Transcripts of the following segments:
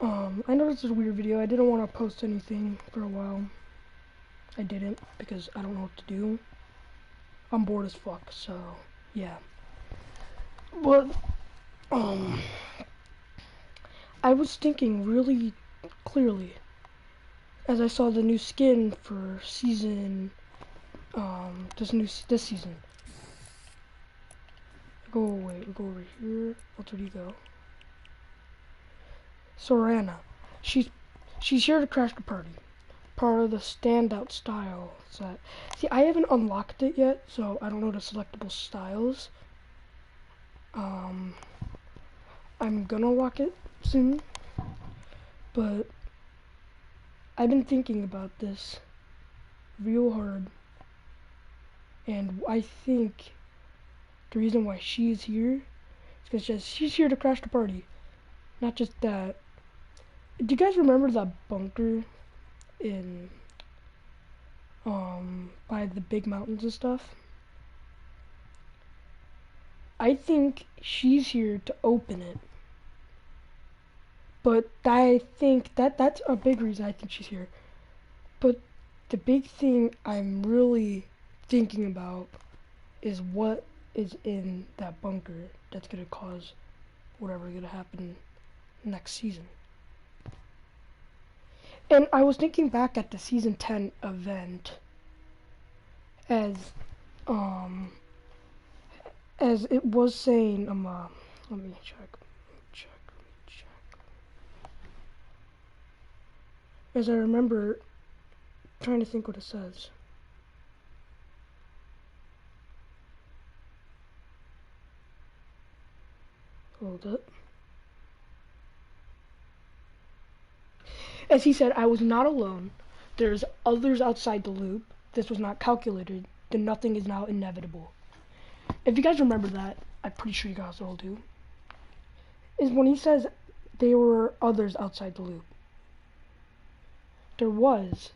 I know this is a weird video. I didn't want to post anything for a while. I didn't because I don't know what to do. I'm bored as fuck, so yeah. But I was thinking really clearly as I saw the new skin for season this season. Go away, go over here. Where did you go? Sorana. She's here to crash the party. Part of the standout style set. See, I haven't unlocked it yet, so I don't know the selectable styles. I'm gonna unlock it soon, but I've been thinking about this real hard, and I think the reason why she's here is because she's here to crash the party. Not just that. Do you guys remember that bunker in by the big mountains and stuff? I think she's here to open it. But I think that's a big reason I think she's here. But the big thing I'm really thinking about is what is in that bunker that's gonna cause whatever's gonna happen next season. And I was thinking back at the season 10 event as it was saying let me check. As I remember trying to think what it says. Hold up. As he said, I was not alone. There's others outside the loop. This was not calculated. The nothing is now inevitable. If you guys remember that, I'm pretty sure you guys all do. Is when he says there were others outside the loop. There was.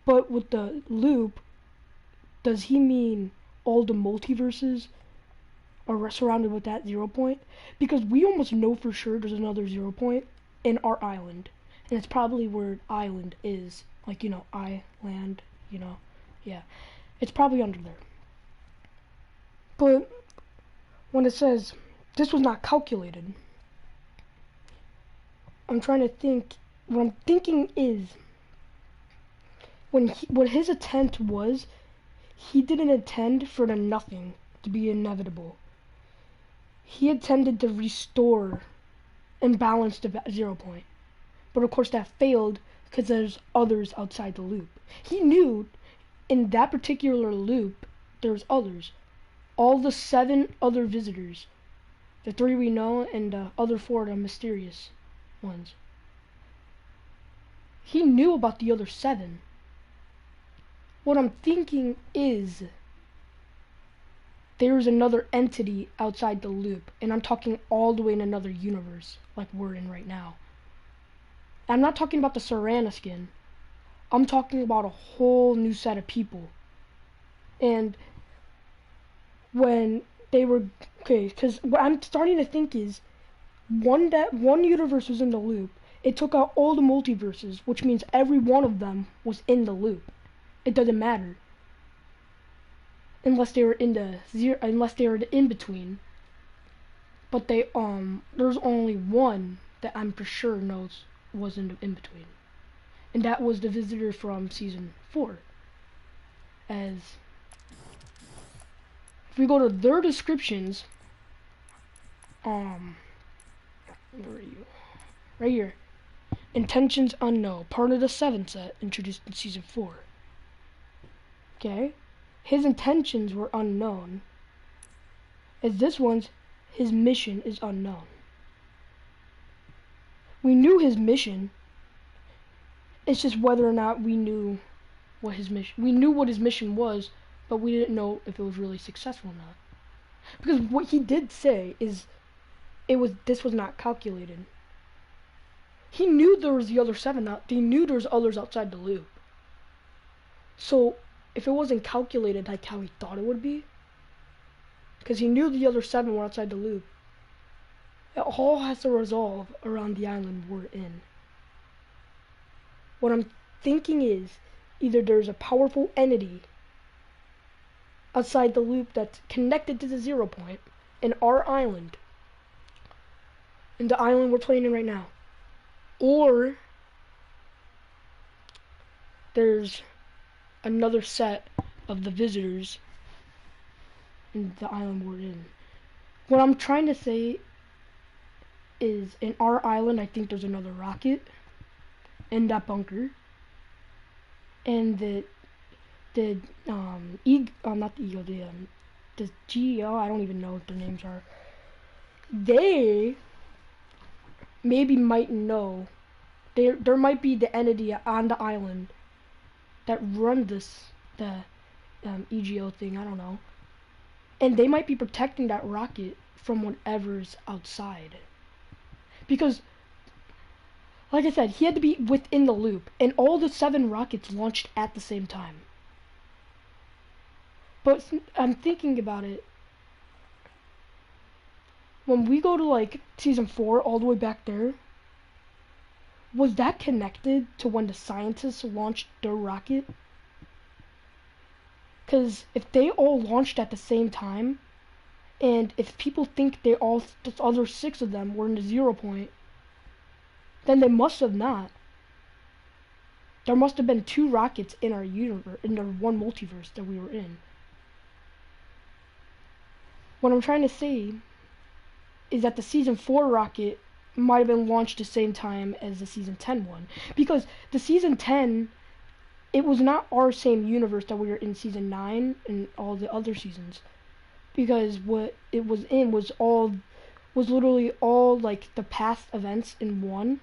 But with the loop, does he mean all the multiverses are surrounded with that 0 point? Because we almost know for sure there's another 0 point in our island. And it's probably where island is. Like, island, yeah. It's probably under there. But when it says this was not calculated, I'm trying to think. What I'm thinking is what his intent was, he didn't intend for the nothing to be inevitable. He intended to restore and balance the 0 point. But of course that failed because there's others outside the loop. He knew in that particular loop there's others. All the 7 other visitors. The 3 we know and the other 4 are mysterious ones. He knew about the other 7. What I'm thinking is there's another entity outside the loop, and I'm talking all the way in another universe like we're in right now. I'm not talking about the Sorana skin. I'm talking about a whole new set of people. And when they were because what I'm starting to think is one universe was in the loop. It took out all the multiverses, which means every one of them was in the loop. It doesn't matter unless they were in the in between. But there's only one that I'm for sure knows was in between, and that was the visitor from season 4. As if we go to their descriptions, where are you? Right here. Intentions unknown. Part of the 7 set introduced in season 4. Okay? His intentions were unknown. As this one's, his mission is unknown. We knew his mission. It's just whether or not we knew what his mission. We knew what his mission was, but we didn't know if it was really successful or not. Because what he did say is, this was not calculated. He knew there was the other 7. He knew there was others outside the loop. So if it wasn't calculated like how he thought it would be, because he knew the other 7 were outside the loop, It all has to resolve around the island we're in. What I'm thinking is either there's a powerful entity outside the loop that's connected to the 0 point in our island, in the island we're playing in right now, or there's another set of the visitors in the island we're in. What I'm trying to say is in our island, I think there's another rocket in that bunker, and not the Eagle, the GEO, I don't even know what their names are. They maybe might know. There might be the entity on the island that run the EGO thing, I don't know. And they might be protecting that rocket from whatever's outside. Because, like I said, he had to be within the loop, and all the 7 rockets launched at the same time. But I'm thinking about it. When we go to like season 4, all the way back there, was that connected to when the scientists launched their rocket? Because if they all launched at the same time, and if people think the other 6 of them were in the 0 point, then they must have not. There must have been 2 rockets in our universe, in the one multiverse that we were in. What I'm trying to say is that the season 4 rocket might have been launched the same time as the season 10 one. Because the season 10, it was not our same universe that we were in season 9 and all the other seasons. Because what it was in was literally all like the past events in one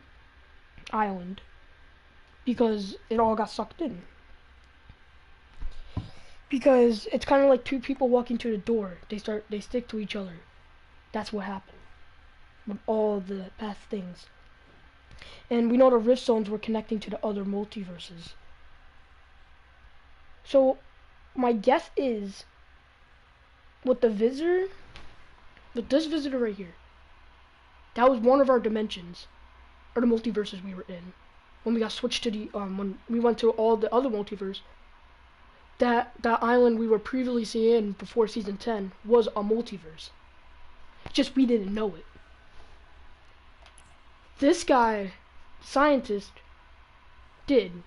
island. Because it all got sucked in. Because it's kind of like 2 people walking to the door. They stick to each other. That's what happened with all the past things. And we know the rift zones were connecting to the other multiverses. So my guess is with this visitor right here, that was one of our dimensions, or the multiverses we were in. When we got switched to the when we went to all the other multiverse, that island we were previously in before season 10 was a multiverse. Just we didn't know it. This guy, scientist, did.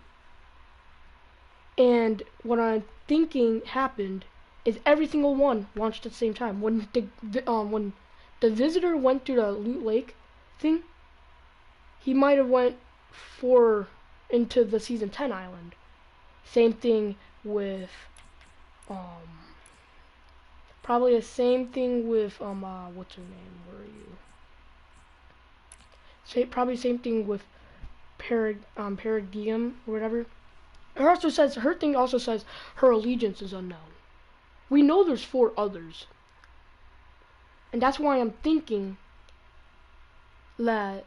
And what I'm thinking happened is every single one launched at the same time. When the visitor went to the Loot Lake thing, he might have went into the season 10 island. Same thing with probably the same thing with what's her name? Where are you? Probably same thing with Paradigm or whatever. Her thing also says her allegiance is unknown. We know there's 4 others. And that's why I'm thinking that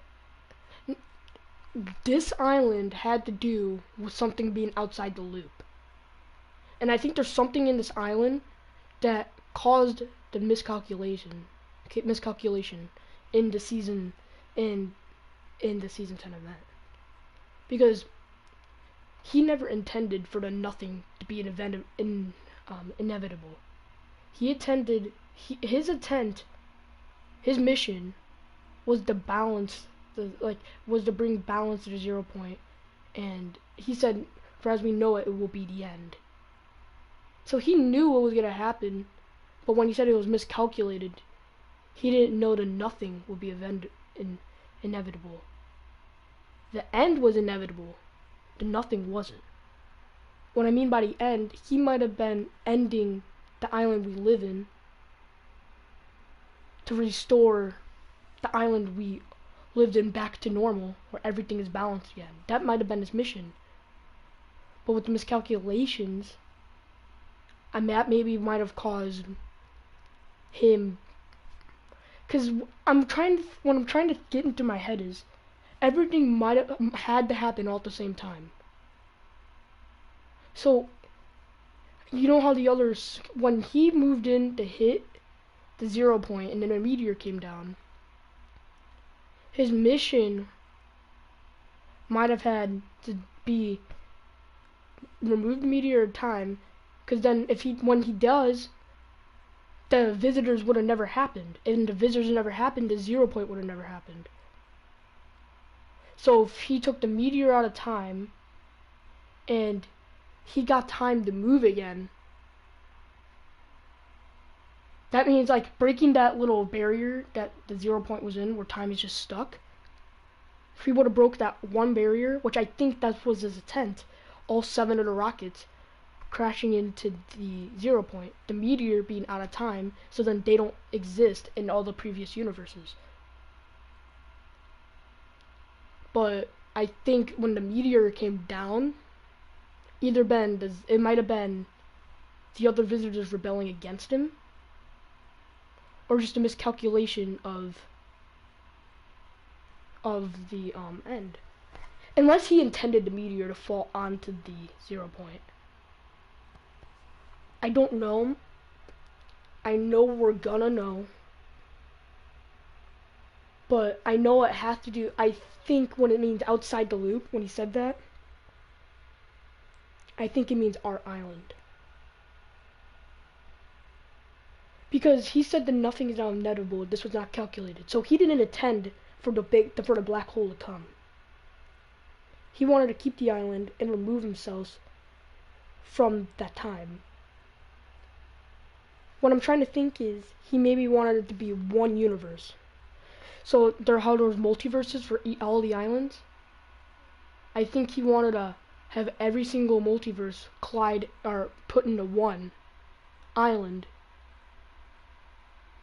this island had to do with something being outside the loop. And I think there's something in this island that caused the miscalculation in the season in the season 10 event. Because he never intended for the nothing to be an event inevitable. His mission was to bring balance to the 0 point, and he said, for as we know it, it will be the end. So he knew what was gonna happen, but when he said it was miscalculated, he didn't know the nothing would be inevitable. The end was inevitable. The nothing wasn't. What I mean by the end, he might have been ending the island we live in to restore the island we lived in back to normal, where everything is balanced again. That might have been his mission. But with the miscalculations, that maybe might have caused him. Because what I'm trying to get into my head is, everything might have had to happen all at the same time. So, you know how the others, when he moved in to hit the 0 point and then a meteor came down, his mission might have had to be remove the meteor of time, because then when he does, the visitors would have never happened, and the visitors never happened, the 0 point would have never happened. So if he took the meteor out of time and he got time to move again, that means like breaking that little barrier that the 0 point was in where time is just stuck. If he would have broke that one barrier, which I think that was his intent, all 7 of the rockets crashing into the 0 point, the meteor being out of time, so then they don't exist in all the previous universes. But I think when the meteor came down, it might have been the other visitors rebelling against him, or just a miscalculation of the end. Unless he intended the meteor to fall onto the 0 point. I don't know. I know we're gonna know. But I know it has to do, I think when it means outside the loop, when he said that, I think it means our island. Because he said that nothing is now inevitable, this was not calculated. So he didn't intend for the black hole to come. He wanted to keep the island and remove himself from that time. What I'm trying to think is, he maybe wanted it to be one universe. So how there's multiverses for all the islands. I think he wanted to have every single multiverse collide or put into one island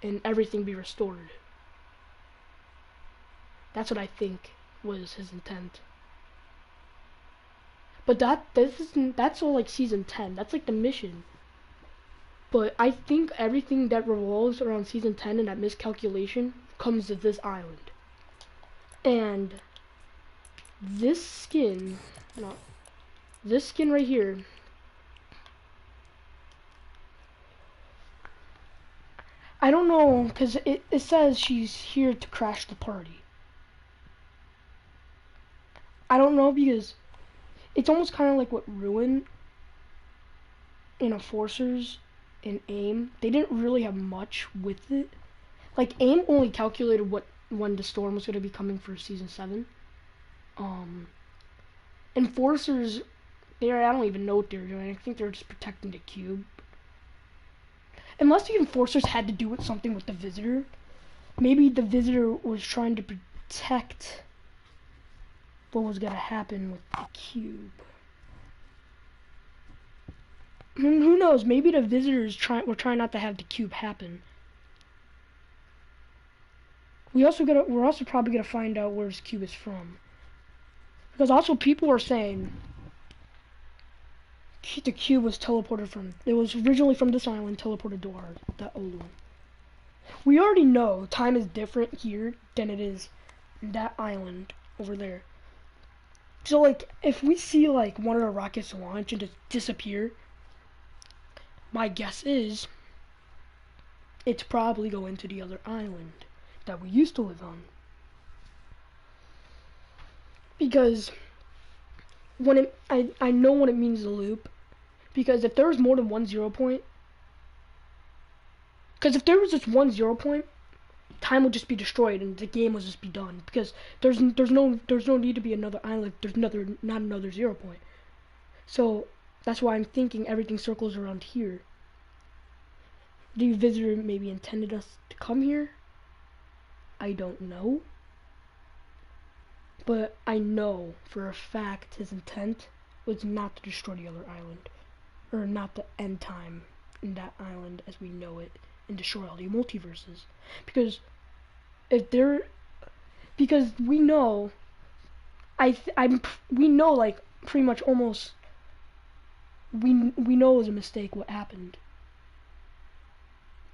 and everything be restored. That's what I think was his intent. But that's all like season 10. That's like the mission. But I think everything that revolves around season 10 and that miscalculation comes to this island. And this skin right here, I don't know, because it says she's here to crash the party. I don't know, because it's almost kind of like what Ruin and Enforcers and AIM, they didn't really have much with it. Like, AIM only calculated when the storm was going to be coming for season 7. Enforcers, I don't even know what they're doing. I think they're just protecting the cube. Unless the Enforcers had to do with something with the Visitor. Maybe the Visitor was trying to protect what was going to happen with the cube. Who knows? Maybe the Visitors were trying not to have the cube happen. We're also probably gonna find out where this cube is from, because also people are saying the cube was teleported from. It was originally from this island, teleported to that old one. We already know time is different here than it is in that island over there. So like, if we see like one of the rockets launch and just disappear, my guess is it's probably going to the other island that we used to live on. Because I know what it means to loop. Because if there was more than one 0 point, because if there was just one 0 point, time would just be destroyed and the game would just be done. Because there's no need to be another island. There's not another 0 point. So that's why I'm thinking everything circles around here. The Visitor maybe intended us to come here. I don't know. But I know for a fact his intent was not to destroy the other island. Or not to end time in that island as we know it and destroy all the multiverses. Because we know we know like pretty much almost we know it was a mistake what happened.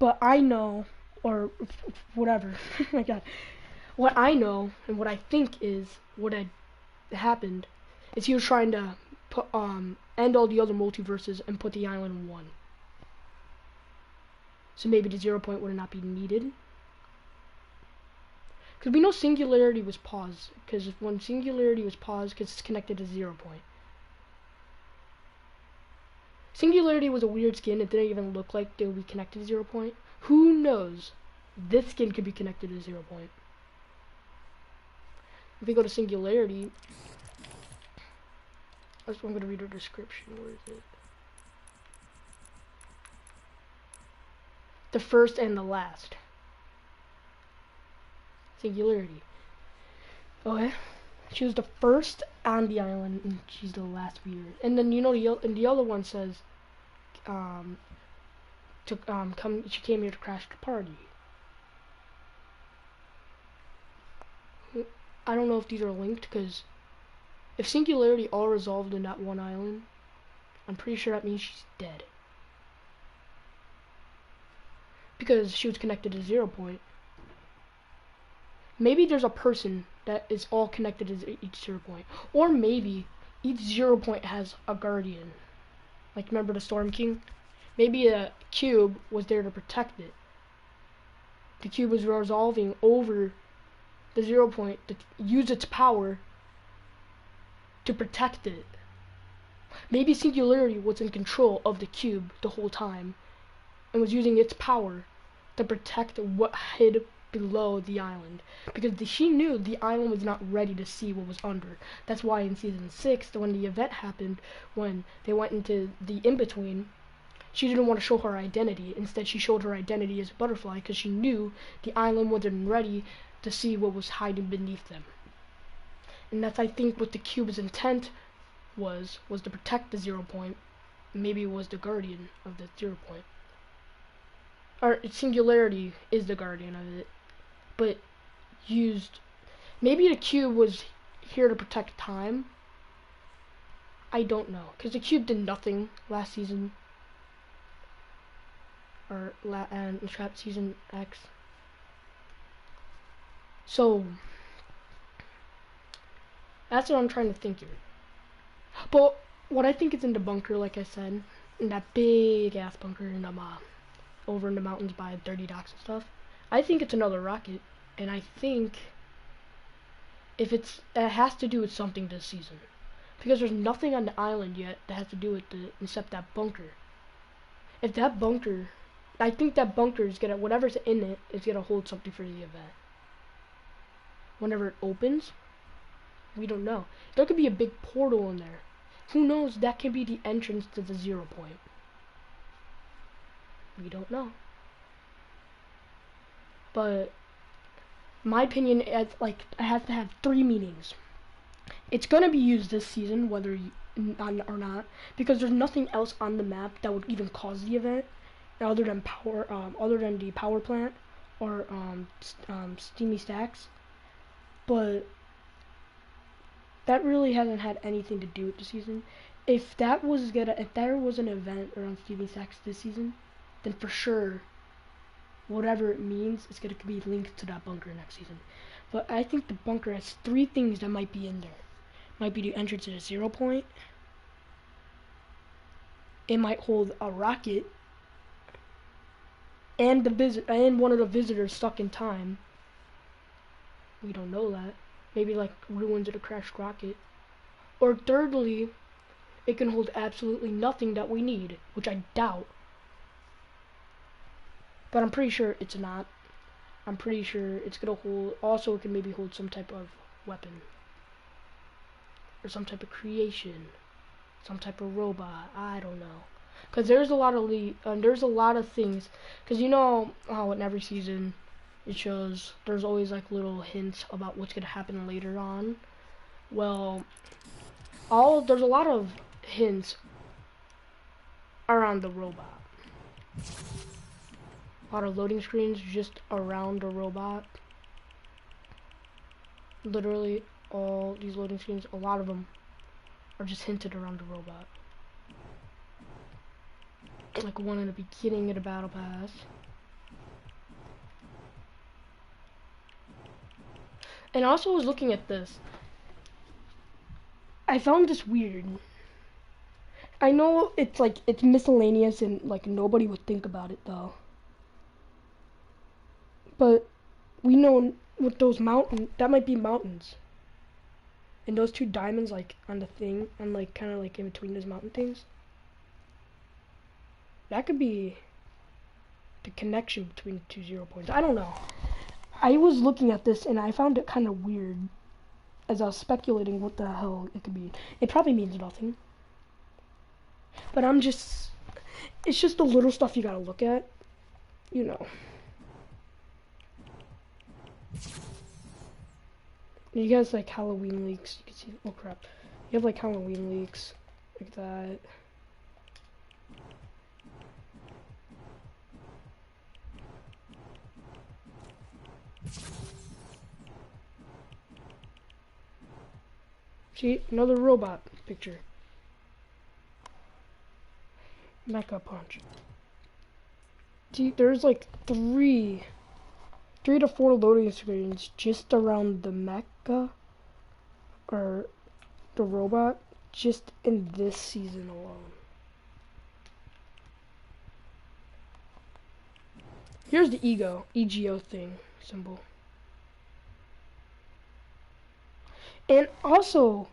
But I know, or whatever, my God, what I know and what I think is what had happened is he was trying to put, end all the other multiverses and put the island in one. So maybe the 0 point would not be needed. Because we know singularity was paused. Because when singularity was paused, because it's connected to 0 point. Singularity was a weird skin. It didn't even look like they would be connected to 0 point. Who knows? This skin could be connected to 0 point. If we go to singularity, I'm going to read the description. Where is it? The first and the last. Singularity. Okay. She was the first on the island, and she's the last viewer. And then, you know, the other one says, she came here to crash the party. I don't know if these are linked, because if singularity all resolved in that one island, I'm pretty sure that means she's dead. Because she was connected to 0 point. Maybe there's a person that is all connected to each 0 point. Or maybe each 0 point has a guardian. Like, remember the Storm King? Maybe a cube was there to protect it. The cube was resolving over the 0 point to use its power to protect it. Maybe singularity was in control of the cube the whole time and was using its power to protect what hid below the island, because she knew the island was not ready to see what was under. That's why in season 6, when the event happened, when they went into the in-between, she didn't want to show her identity. Instead, she showed her identity as a butterfly, because she knew the island wasn't ready to see what was hiding beneath them. And that's, I think, what the cube's intent was to protect the 0 point. Maybe it was the guardian of the 0 point. Or singularity is the guardian of it, but used. Maybe the cube was here to protect time. I don't know, because the cube did nothing last season, and Trap season X. So that's what I'm trying to think here. But what I think is in the bunker, like I said, in that big ass bunker in the over in the mountains by 30 docks and stuff, I think it's another rocket, and I think if it has to do with something this season, because there's nothing on the island yet that has to do with except that bunker. If that bunker, I think that bunker is gonna, whatever's in it is gonna hold something for the event. Whenever it opens, we don't know. There could be a big portal in there. Who knows? That could be the entrance to the 0 point. We don't know. But my opinion is, like, it has to have 3 meanings. It's gonna be used this season, whether or not, because there's nothing else on the map that would even cause the event, other than the power plant or steamy stacks. But that really hasn't had anything to do with the season. If there was an event around steamy stacks this season, then for sure, whatever it means, it's gonna be linked to that bunker next season. But I think the bunker has 3 things that might be in there. Might be the entrance to the 0 point. It might hold a rocket, and one of the visitors stuck in time. We don't know that. Maybe like ruins of a crashed rocket. Or thirdly, it can hold absolutely nothing that we need, which I doubt. But I'm pretty sure it's not. I'm pretty sure it's gonna hold. Also, it can maybe hold some type of weapon, or some type of creation, some type of robot. I don't know. Cause there's a lot of things. Cause you know how in every season it shows there's always like little hints about what's gonna happen later on. Well, there's a lot of hints around the robot. A lot of loading screens just around the robot. Literally all these loading screens, a lot of them are just hinted around the robot. Like one in the beginning of the battle pass. And I also was looking at this. I found this weird. I know it's miscellaneous and like nobody would think about it though. But we know with those that might be mountains. And those two diamonds like on the thing and like kind of like in between those mountain things. That could be the connection between the two 0 points. I don't know. I was looking at this and I found it kind of weird as I was speculating what the hell it could be. It probably means nothing. But it's just the little stuff you gotta look at, you know. You guys like Halloween leaks, you can see, oh crap. You have like Halloween leaks, like that. See, another robot picture. Mecha punch. See, there's like three to four loading screens just around the mecha or the robot just in this season alone. Here's the EGO thing symbol. And also,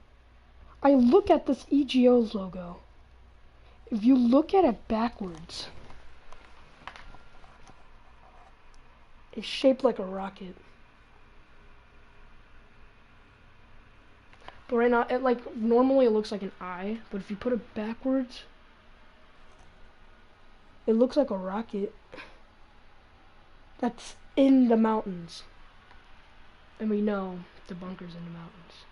I look at this EGO's logo. If you look at it backwards, it's shaped like a rocket. But right now, it like normally it looks like an eye, but if you put it backwards, it looks like a rocket that's in the mountains. And we know the bunker's in the mountains.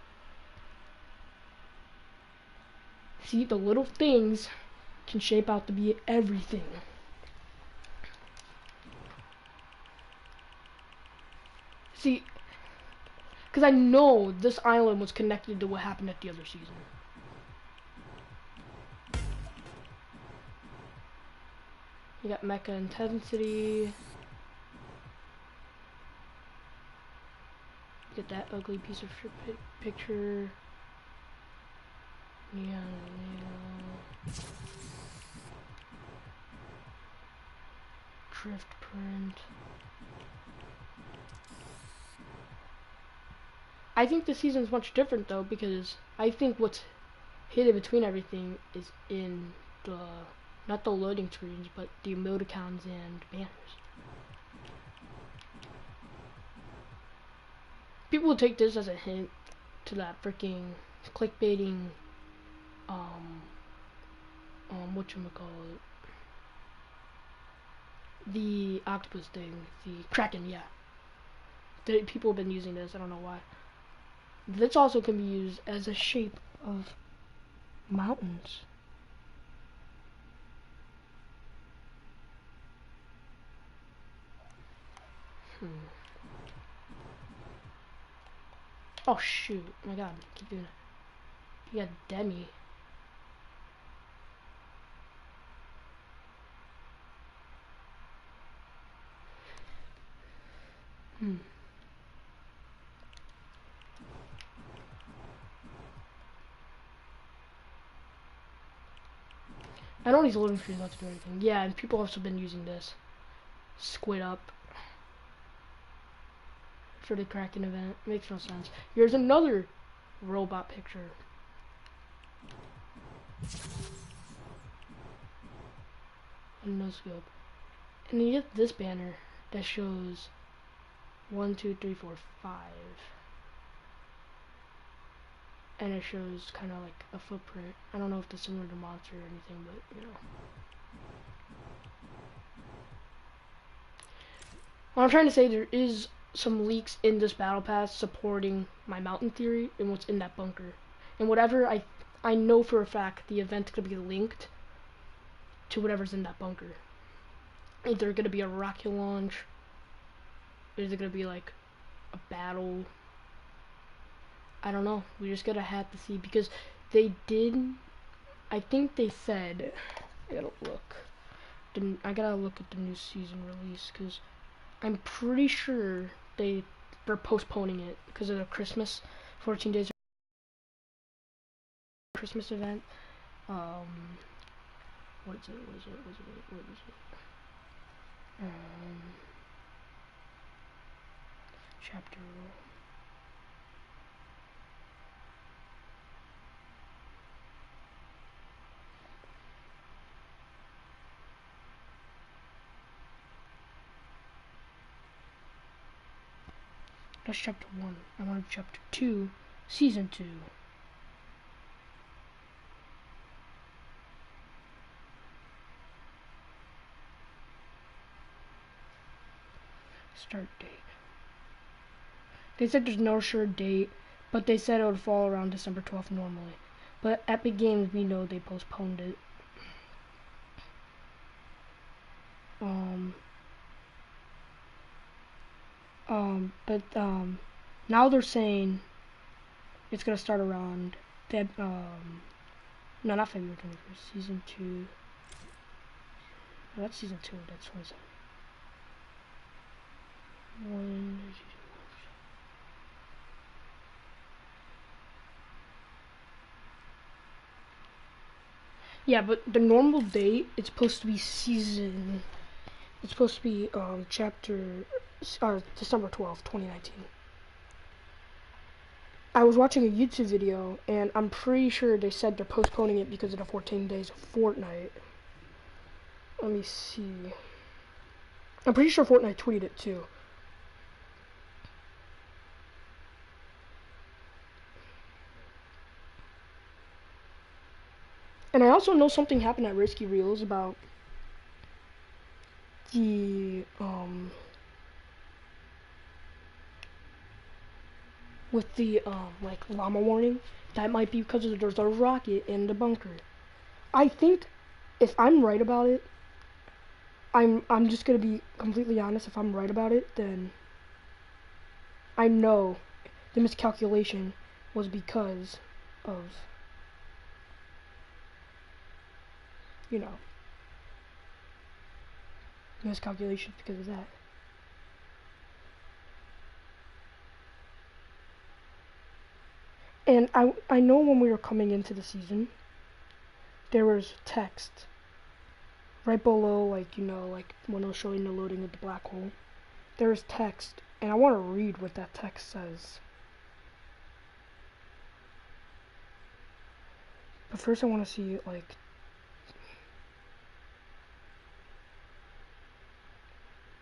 See, the little things can shape out to be everything. See, because I know this island was connected to what happened at the other season. You got mecha intensity. Get that ugly piece of picture. Yeah. Drift print. I think this season is much different though, because I think what's hidden between everything is in the, not the loading screens, but the emoticons and banners. People will take this as a hint to that freaking clickbaiting, whatchamacallit, the octopus thing, the Kraken, yeah. People have been using this, I don't know why. This also can be used as a shape of mountains. Oh shoot, oh my god, keep doing it. You got Demi. I know these loading screens not to do anything. Yeah, and people have also been using this. Squid up. For the Kraken event. Makes no sense. Here's another robot picture. No scope. And you get this banner that shows 1, 2, 3, 4, 5. And it shows kind of like a footprint. I don't know if it's similar to Monster or anything, but you know. What I'm trying to say, there is some leaks in this battle pass supporting my mountain theory and what's in that bunker. And whatever I know for a fact the event's gonna be linked to whatever's in that bunker. Either gonna be a rocket launch, is it gonna be like a battle? I don't know. We just gotta have to see, because they did, I think they said, I gotta look. I gotta look at the new season release, because I'm pretty sure they're postponing it because of the Christmas, 14 days Christmas event. What is it? chapter. That's chapter 1. I wanted chapter 2, season 2. Start date. They said there's no sure date, but they said it would fall around December 12th normally. But Epic Games, we know they postponed it. But now they're saying it's gonna start around no, not February 21st, season 2. No, that's season 2, that's 27. Yeah, but the normal date, it's supposed to be it's supposed to be December 12th, 2019. I was watching a YouTube video, and I'm pretty sure they said they're postponing it because of the 14 days of Fortnite. Let me see. I'm pretty sure Fortnite tweeted it too. And I also know something happened at Risky Reels about the with the like llama warning. That might be because there's a rocket in the bunker. I think if I'm right about it, I'm just gonna be completely honest. If I'm right about it, then I know the miscalculation was because of, you know, miscalculations because of that. And I know when we were coming into the season, there was text right below, like, you know, like when I was showing the loading of the black hole. There was text, and I want to read what that text says. But first I want to see, like,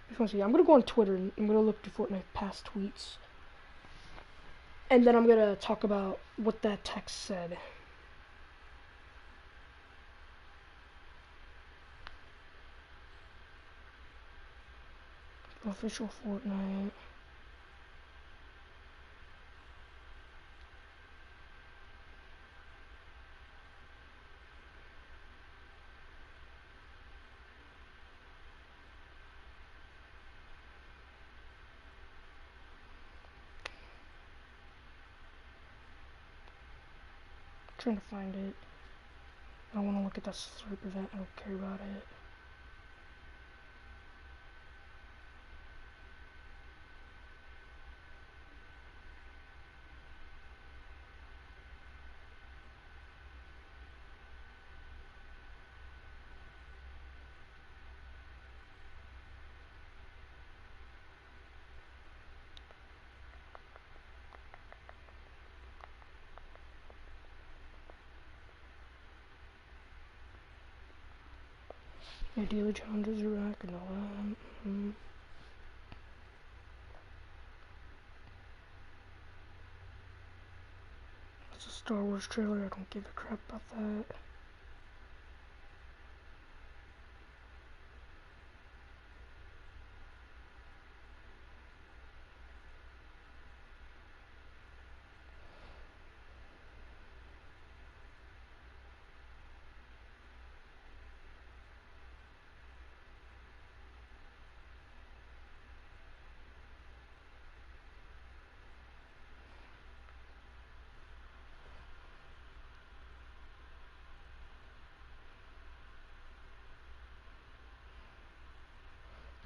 I'm going to go on Twitter, and I'm going to look through Fortnite past tweets. And then I'm going to talk about what that text said. Official Fortnite. Trying to find it. I want to look at that slurp event. I don't care about it. Yeah, daily challenges are back and all that. It's a Star Wars trailer. I don't give a crap about that.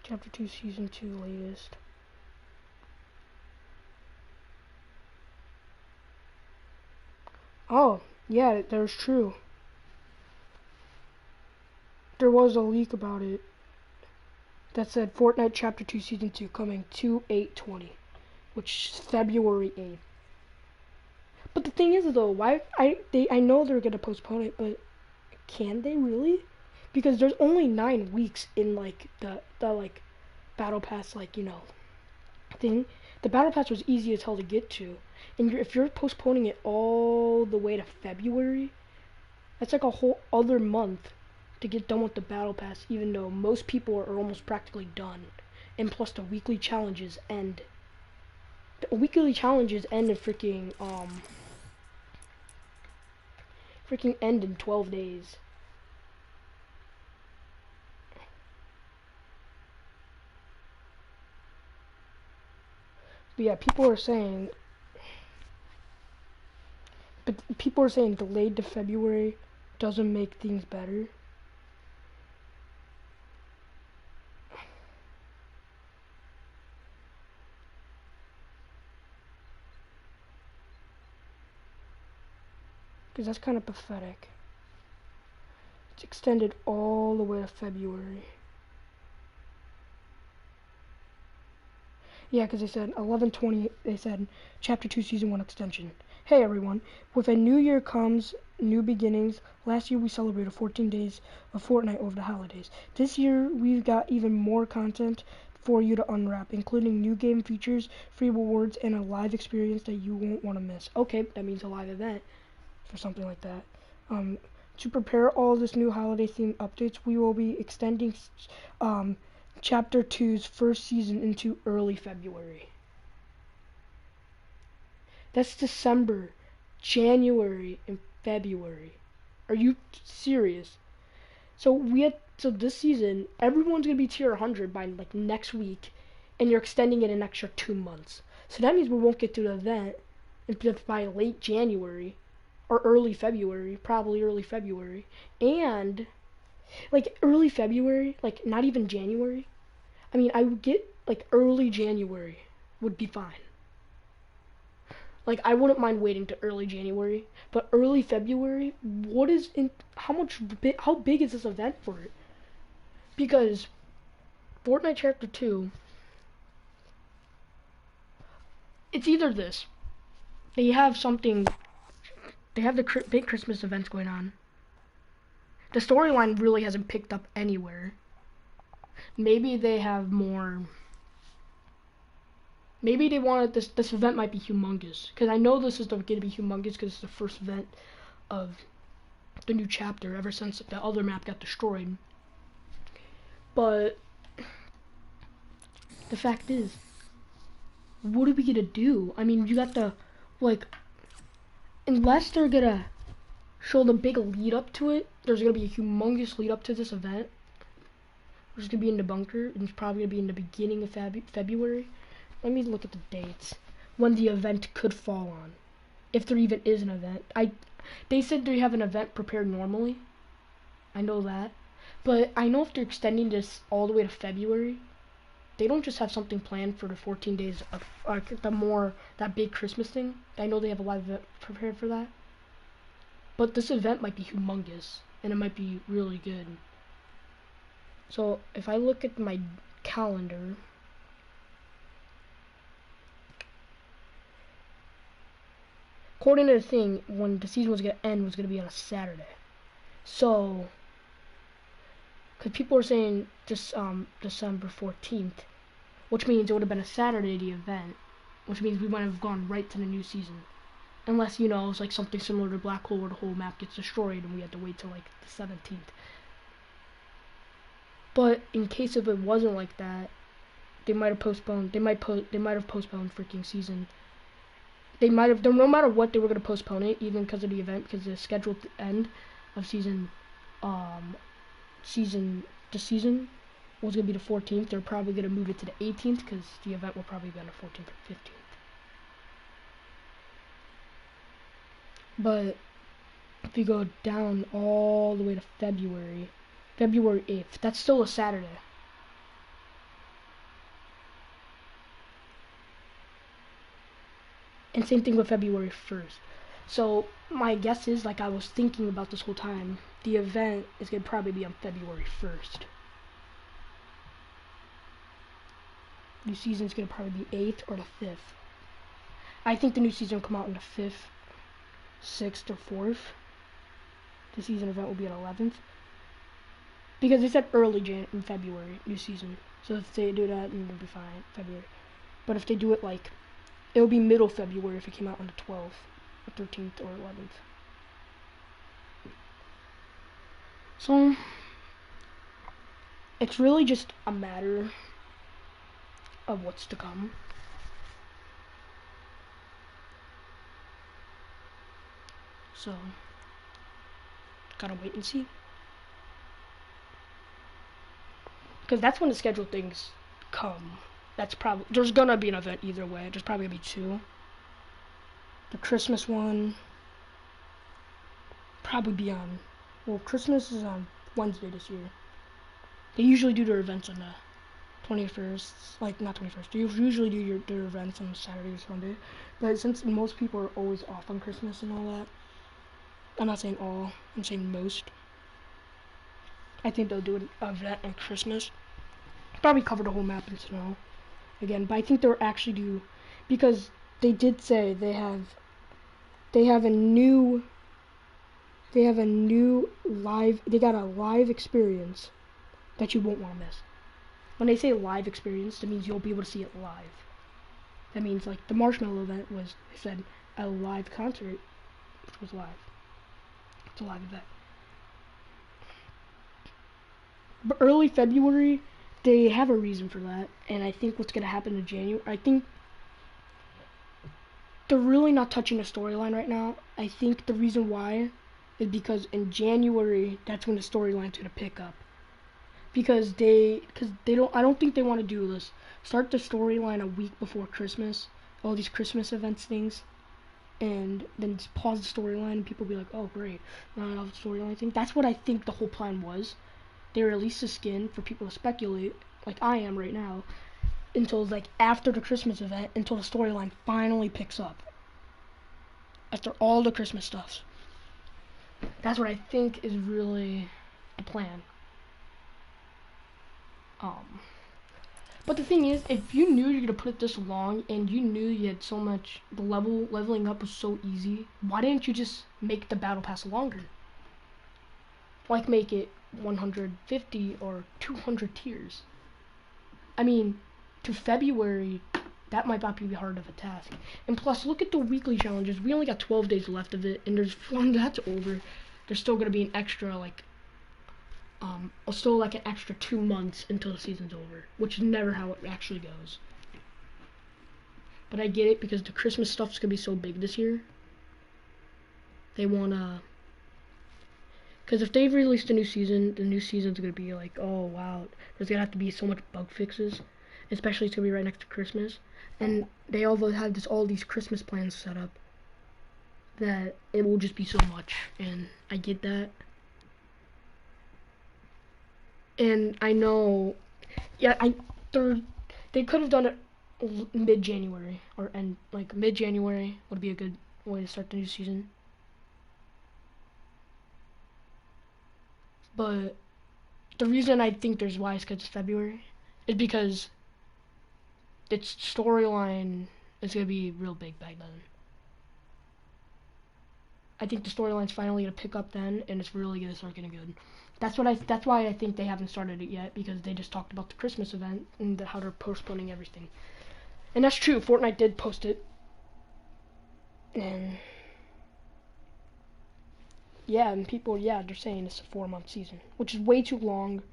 Chapter 2, Season 2, latest. Oh, yeah, there's true. There was a leak about it that said Fortnite Chapter 2, Season 2 coming 2/8/20. which is February 8th. But the thing is, though, I know they're gonna postpone it, but can they really? Because there's only 9 weeks in like the like battle pass, like, thing. The battle pass was easy as hell to get to, and if you're postponing it all the way to February, that's like a whole other month to get done with the battle pass. Even though most people are almost practically done, and plus the weekly challenges end. The weekly challenges end in freaking end in 12 days. But yeah, people are saying delayed to February doesn't make things better. Because that's kind of pathetic. It's extended all the way to February. Yeah, because they said 11/20, they said Chapter 2 Season 1 extension. Hey everyone, with a new year comes new beginnings. Last year we celebrated 14 days of Fortnite over the holidays. This year we've got even more content for you to unwrap, including new game features, free rewards, and a live experience that you won't want to miss. Okay, that means a live event for something like that. To prepare all this new holiday themed updates, we will be extending Chapter 2's first season into early February. That's December, January, and February. Are you serious? So this season, everyone's gonna be tier 100 by like next week, and you're extending it an extra 2 months. So that means we won't get to the event by late January or early February, probably early February, and like early February, like not even January. I mean, I would get like early January would be fine. Like I wouldn't mind waiting to early January, but early February, how big is this event for it? Because Fortnite Chapter 2, it's either this. They have the big Christmas events going on. The storyline really hasn't picked up anywhere. Maybe they have more. Maybe they wanted this event might be humongous, because I know this is going to be humongous because it's the first event of the new chapter ever since the other map got destroyed. But the fact is, what are we gonna do? I mean, you got unless they're gonna show the big lead up to it, there's gonna be a humongous lead up to this event. It's gonna be in the bunker, and it's probably gonna be in the beginning of February. Let me look at the dates when the event could fall on, if there even is an event. They said they have an event prepared normally. I know that, but I know if they're extending this all the way to February, they don't just have something planned for the 14 days of that big Christmas thing. I know they have a live event prepared for that, but this event might be humongous and it might be really good. So if I look at my calendar, according to the thing, when the season was going to end was going to be on a Saturday. So, because people are saying just December 14th, which means it would have been a Saturday, the event, which means we might have gone right to the new season. Unless, it's like something similar to Black Hole where the whole map gets destroyed and we had to wait till like the 17th. But in case if it wasn't like that, they might have postponed freaking season. They might have, no matter what, they were going to postpone it, even because of the event, because the scheduled end of season was going to be the 14th. They're probably going to move it to the 18th, because the event will probably be on the 14th or 15th. But if you go down all the way to February 8th, that's still a Saturday. And same thing with February 1st. So my guess is, like I was thinking about this whole time, the event is going to probably be on February 1st. New season is going to probably be 8th or the 5th. I think the new season will come out on the 5th, 6th, or 4th. The season event will be on 11th. Because they said early in February, new season. So if they do that, then it'll be fine, February. But if they do it like, it'll be middle February if it came out on the 12th, or 13th, or 11th. So, it's really just a matter of what's to come. So, gotta wait and see. Because that's when the scheduled things come. That's probably, there's gonna be an event either way. There's probably gonna be two. The Christmas one probably be on, well, Christmas is on Wednesday this year. They usually do their events on the 21st, like not 21st. They usually do their events on Saturday or Sunday. But since most people are always off on Christmas and all that, I'm not saying all, I'm saying most. I think they'll do an event on Christmas. Probably cover the whole map in snow again, but I think they'll actually do, because they did say they have a new live, they got a live experience that you won't want to miss. When they say live experience, that means you'll be able to see it live. That means like the Marshmallow event was, they said, a live concert, which was live. It's a live event. But early February, they have a reason for that, and I think what's going to happen in January, I think they're really not touching the storyline right now. I think the reason why is because in January, that's when the storyline's going to pick up. Because they don't, I don't think they want to do this. Start the storyline a week before Christmas, all these Christmas events things, and then just pause the storyline and people will be like, oh great, not enough storyline thing. That's what I think the whole plan was. They released the skin for people to speculate, like I am right now, until like after the Christmas event, until the storyline finally picks up. After all the Christmas stuff. That's what I think is really the plan. But the thing is, if you knew you were gonna put it this long and you knew you had so much, the leveling up was so easy, why didn't you just make the battle pass longer? Like make it 150 or 200 tiers. I mean, to February, that might not be hard of a task. And plus, look at the weekly challenges. We only got 12 days left of it, and there's one that's over. There's still gonna be an extra still like an extra 2 months until the season's over, which is never how it actually goes. But I get it because the Christmas stuff's gonna be so big this year. They wanna, because if they've released a new season, the new season's gonna be like, oh wow, there's gonna have to be so much bug fixes, especially it's gonna be right next to Christmas, and they all have all these Christmas plans set up that it will just be so much, and I get that. And I know, yeah, they could have done it mid-January, or end like mid-January would be a good way to start the new season. But the reason I think there's why it's because it's February is because its storyline is gonna be real big back then. I think the storyline's finally gonna pick up then, and it's really gonna start getting good. That's why I think they haven't started it yet, because they just talked about the Christmas event and how they're postponing everything. And that's true. Fortnite did post it, and yeah, and people, yeah, they're saying it's a 4-month season, which is way too long.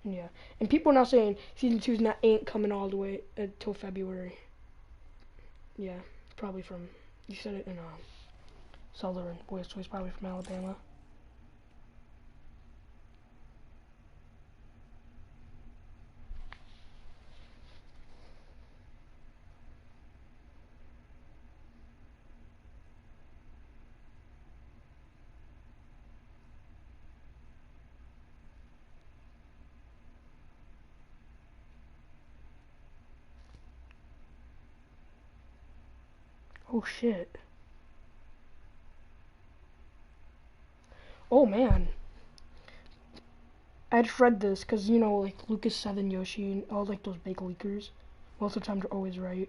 Yeah, and people are now saying season 2 ain't coming all the way until February. Yeah, probably from, you said it in Southern voice, so he's probably from Alabama. Oh shit. Oh man. I just read this because, you know, like Lucas 7, Yoshi, and all like those big leakers. Most of the time they're always right.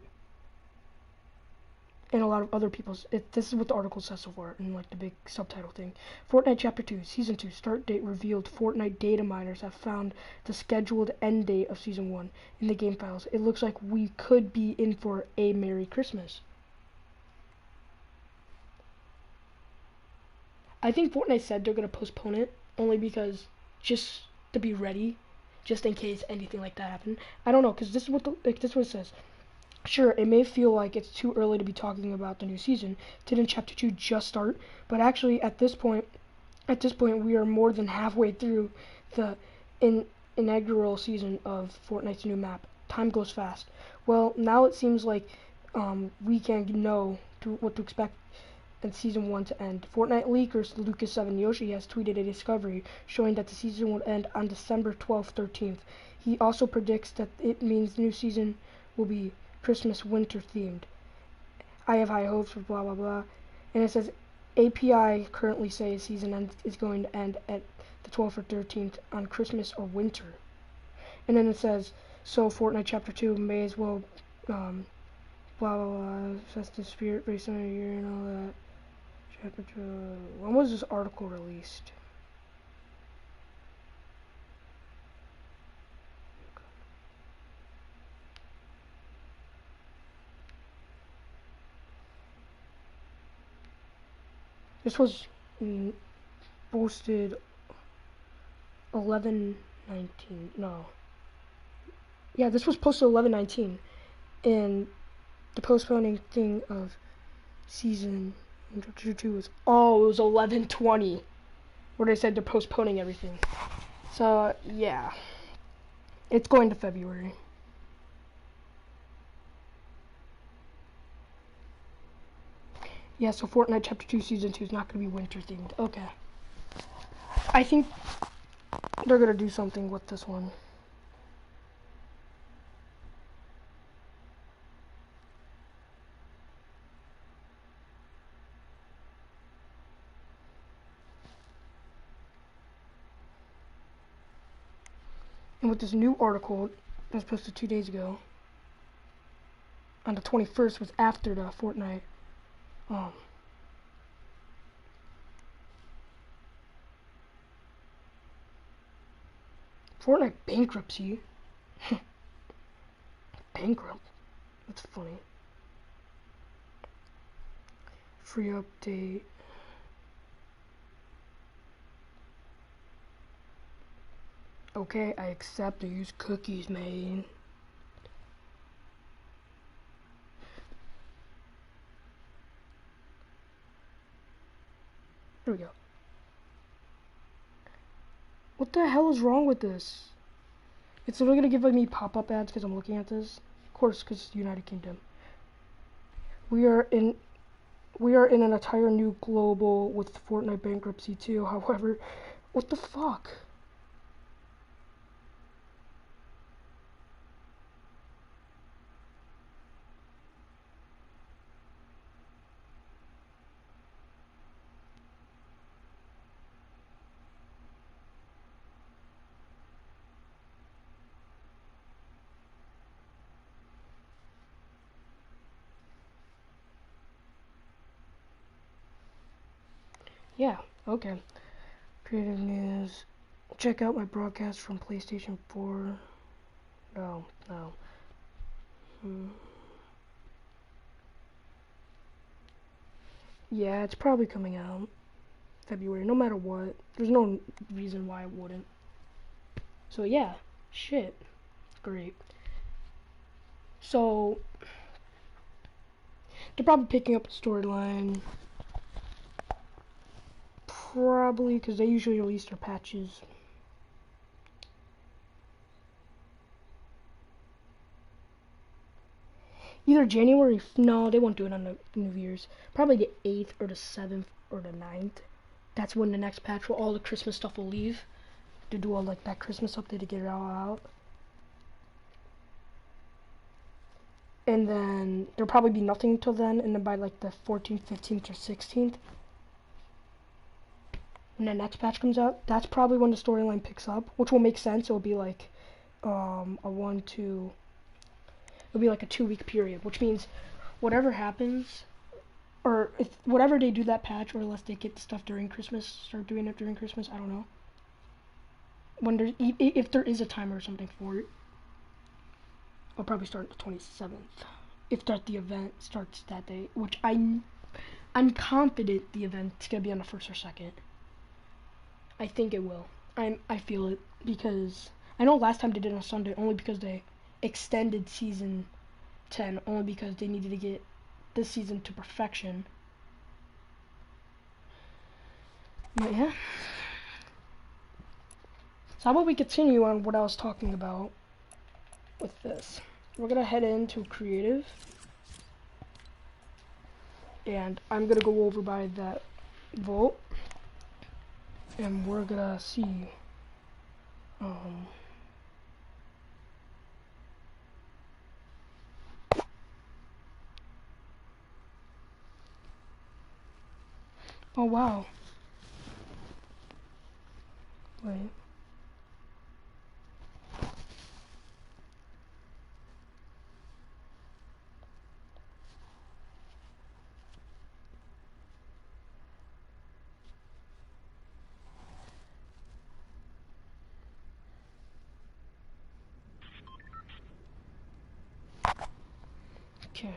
And a lot of other people's, this is what the article says so far, and like the big subtitle thing. Fortnite Chapter 2, Season 2, start date revealed. Fortnite data miners have found the scheduled end date of Season 1 in the game files. It looks like we could be in for a Merry Christmas. I think Fortnite said they're going to postpone it, only because, just to be ready, just in case anything like that happened. I don't know, because this is what this is what it says. Sure, it may feel like it's too early to be talking about the new season. Didn't Chapter 2 just start? But actually, at this point, we are more than halfway through the inaugural season of Fortnite's new map. Time goes fast. Well, now it seems like we can know what to expect and Season 1 to end. Fortnite leakers Lucas7 Yoshi has tweeted a discovery showing that the season will end on December 12th, 13th. He also predicts that it means the new season will be Christmas winter themed. I have high hopes for blah blah blah. And it says API currently says season is going to end at the 12th or 13th on Christmas or winter. And then it says, so Fortnite Chapter 2 may as well blah blah blah, festive spirit based on a year and all that. Chapter 2. When was this article released? This was posted 11/19. No. Yeah, this was posted 11/19. And the postponing thing of season 2 was, it was 11/20. Where they said they're postponing everything. So, yeah. It's going to February. Yeah, so Fortnite Chapter 2 Season 2 is not going to be winter themed. Okay. I think they're going to do something with this one. And with this new article that was posted 2 days ago, on the 21st, was after the Fortnite Fortnite bankruptcy. Bankrupt? That's funny. Free update. Okay, I accept to use cookies, man. Here we go. What the hell is wrong with this? It's literally gonna give me pop-up ads because I'm looking at this. Of course, because it's the United Kingdom. We are in an entire new global with Fortnite bankruptcy too. However, what the fuck? Yeah, okay. Creative news. Check out my broadcast from PlayStation 4. No. Yeah, it's probably coming out February, no matter what. There's no reason why it wouldn't. So yeah, shit. Great. So, they're probably picking up the storyline. Probably, because they usually release their patches. Either January, no, they won't do it on the New Year's. Probably the 8th or the 7th or the 9th. That's when the next patch where all the Christmas stuff will leave. To do all like that Christmas update to get it all out. And then there'll probably be nothing till then, and then by like the 14th, 15th, or 16th, when the next patch comes out, that's probably when the storyline picks up, which will make sense. It'll be like a 1, 2, It'll be like a 2-week period, which means whatever happens, or if whatever they do that patch, or unless they get stuff during Christmas, start doing it during Christmas, I don't know. When there's, if there is a timer or something for it, I'll probably start the 27th. If that the event starts that day, which I'm confident the event's gonna be on the 1st or 2nd. I think it will. I feel it because I know last time they did it on Sunday only because they extended season 10 only because they needed to get this season to perfection. But yeah. So how about we continue on what I was talking about with this. We're gonna head into creative. And I'm gonna go over by that vault. And we're gonna see oh wow. Wait. Okay.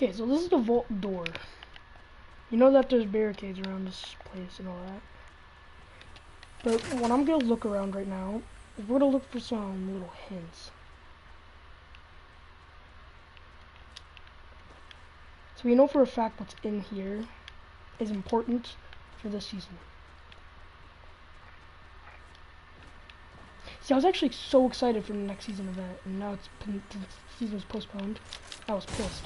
Okay, so this is the vault door. You know that there's barricades around this place and all that. But what I'm gonna look around right now is we're gonna look for some little hints. So we know for a fact what's in here is important for this season. See, I was actually so excited for the next season event, and now the season was postponed. I was pissed.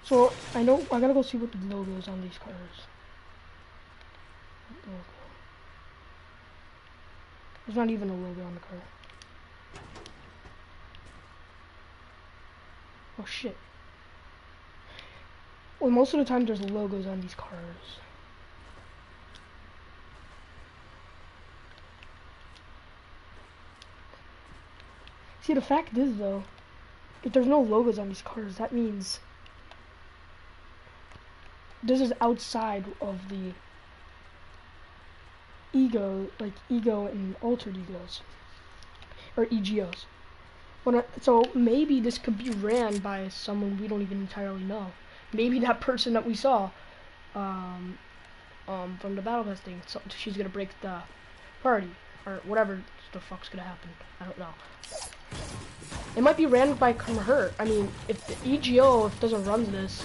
So, I know, I gotta go see what the logo is on these cars. There's not even a logo on the car. Oh shit. Well, most of the time there's logos on these cars. See, the fact is though, if there's no logos on these cars, that means this is outside of the ego and altered egos, or EGOs. So maybe this could be ran by someone we don't even entirely know. Maybe that person that we saw from the battle pass thing, so she's gonna break the party, or whatever the fuck's gonna happen. I don't know. It might be ran by her. I mean, if the EGO doesn't run this,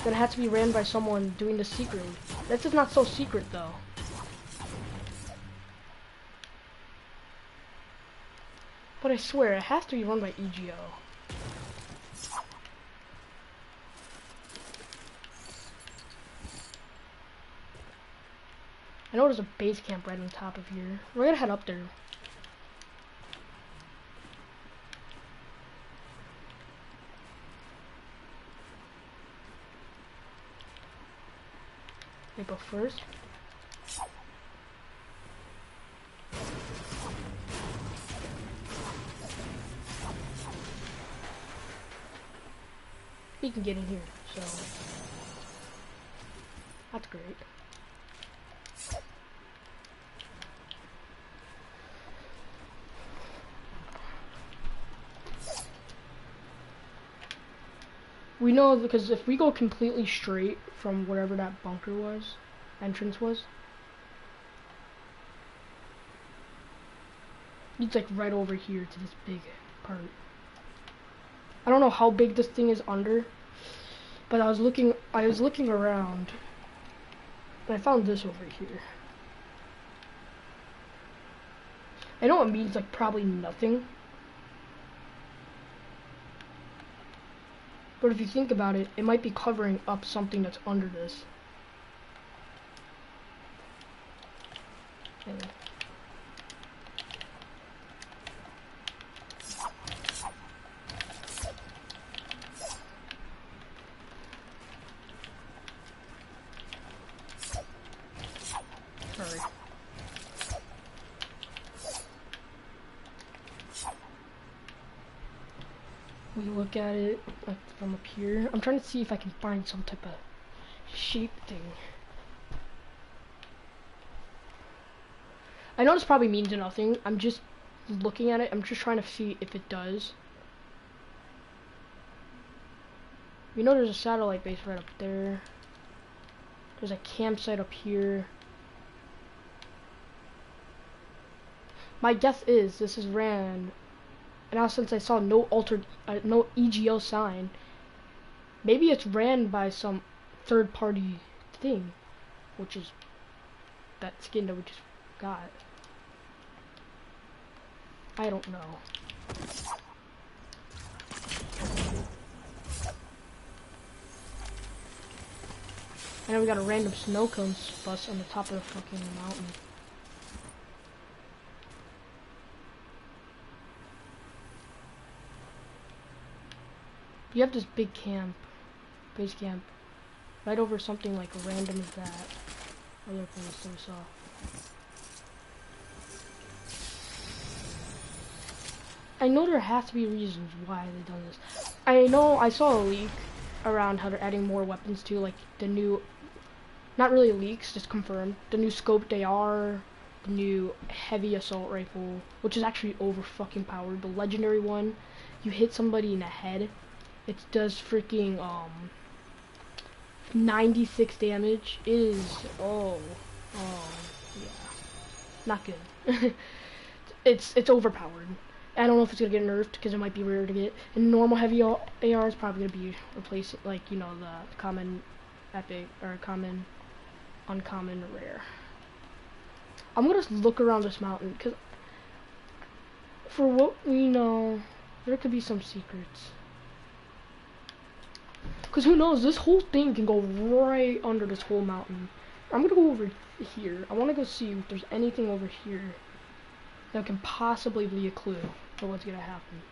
then it has to be ran by someone doing this secretly. This is not so secret though. But I swear, it has to be run by EGO. I know there's a base camp right on top of here. We're gonna head up there. Okay, but first, we can get in here, so that's great. We know because if we go completely straight from wherever that bunker was, entrance was, it's like right over here to this big part. I don't know how big this thing is under, but I was looking around, and I found this over here. I know it means like probably nothing, but if you think about it, it might be covering up something that's under this. Okay. Sorry. We look at it like from up here. I'm trying to see if I can find some type of shape thing. I know this probably means nothing. I'm just looking at it. I'm just trying to see if it does. You know there's a satellite base right up there. There's a campsite up here. My guess is this is ran. And now since I saw no no EGO sign, maybe it's ran by some third-party thing, which is that skin that we just got. I don't know. I know we got a random snow cone bus on the top of the fucking mountain. You have this big camp, base camp, right over something like random as that. Other place that we saw. I know there has to be reasons why they've done this. I know I saw a leak around how they're adding more weapons to, like the new, not really leaks, just confirmed, the new scoped AR, the new heavy assault rifle, which is actually over fucking powered. The legendary one, you hit somebody in the head, it does freaking 96 damage. Is yeah, not good. it's overpowered. I don't know if it's gonna get nerfed because it might be rare to get. And normal heavy AR is probably gonna be replaced, like, you know, the common epic or common uncommon rare. I'm gonna look around this mountain because for what we know, there could be some secrets. Because who knows, this whole thing can go right under this whole mountain. I'm gonna go over here. I want to go see if there's anything over here that can possibly be a clue for what's gonna happen.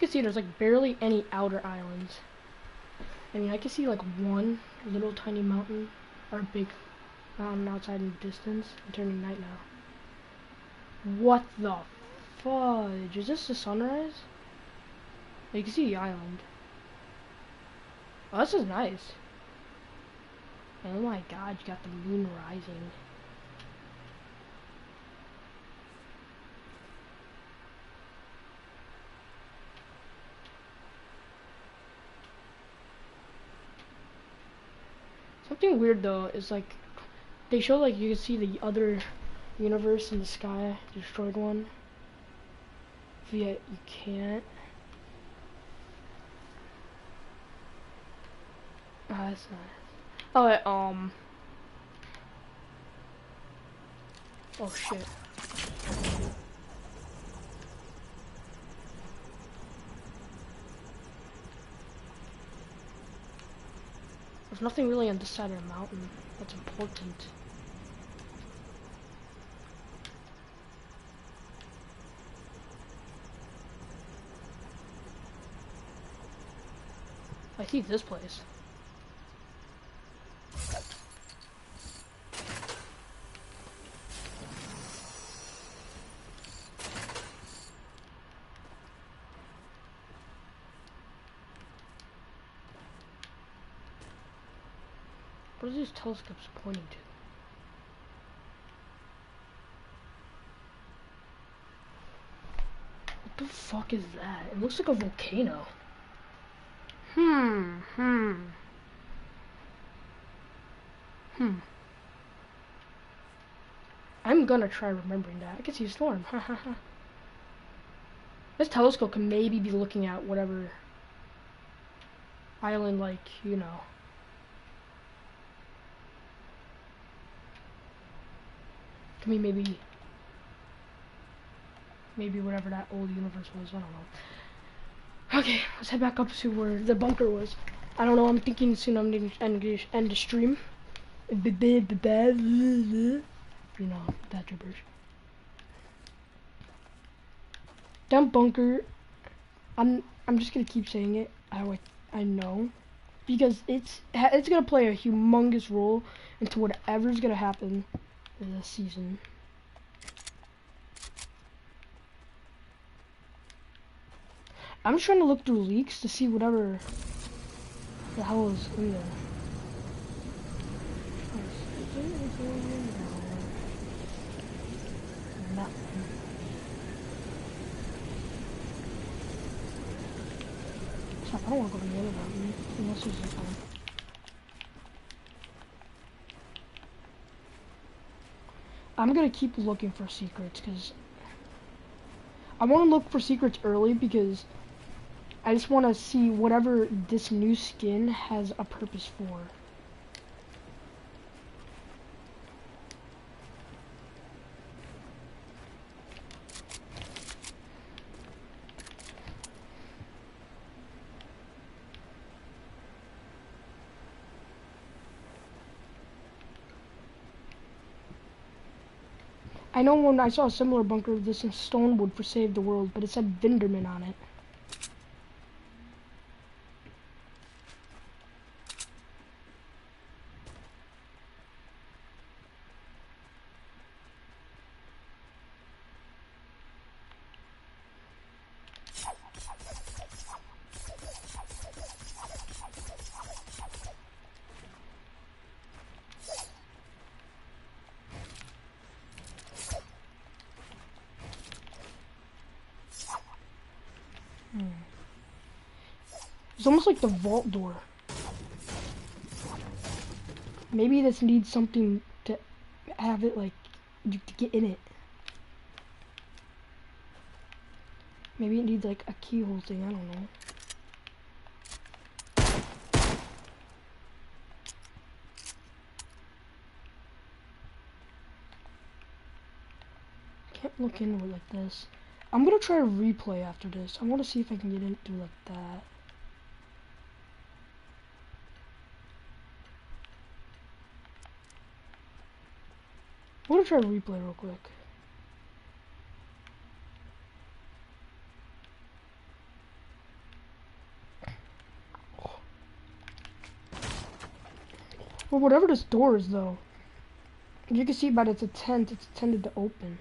You can see there's like barely any outer islands. I mean, I can see like one little tiny mountain or a big mountain outside in the distance. It's turning night now. What the fudge? Is this the sunrise? You can see the island. Oh, this is nice. Oh my god, you got the moon rising. Something weird though is like they show like you can see the other universe in the sky, destroyed one. Yet you can't. That's nice. Oh, oh shit. There's nothing really on this side of the mountain that's important. I see this place. What are these telescopes pointing to? What the fuck is that? It looks like a volcano. Hmm. I'm gonna try remembering that. I can see a storm. This telescope can maybe be looking at whatever island, like, you know. Can be maybe whatever that old universe was. I don't know. Okay, let's head back up to where the bunker was. I don't know. I'm thinking soon I'm gonna end the stream. You know that gibberish. Dump bunker. I'm just gonna keep saying it. I know, because it's gonna play a humongous role into whatever's gonna happen this season. I'm just trying to look through leaks to see whatever the hell is in there. Nothing. Stop, I don't want to go to the other mountain unless there's a phone. I'm gonna keep looking for secrets because I want to look for secrets early because I just want to see whatever this new skin has a purpose for. I know when I saw a similar bunker of this in Stonewood for Save the World, but it said Vinderman on it. It's almost like the vault door. Maybe this needs something to have it, like, to get in it. Maybe it needs, like, a keyhole thing, I don't know. Can't look into it like this. I'm gonna try a replay after this. I want to see if I can get into it like that. I'm gonna try a replay real quick. Well, whatever this door is, though, you can see by its intent, it's intended to open.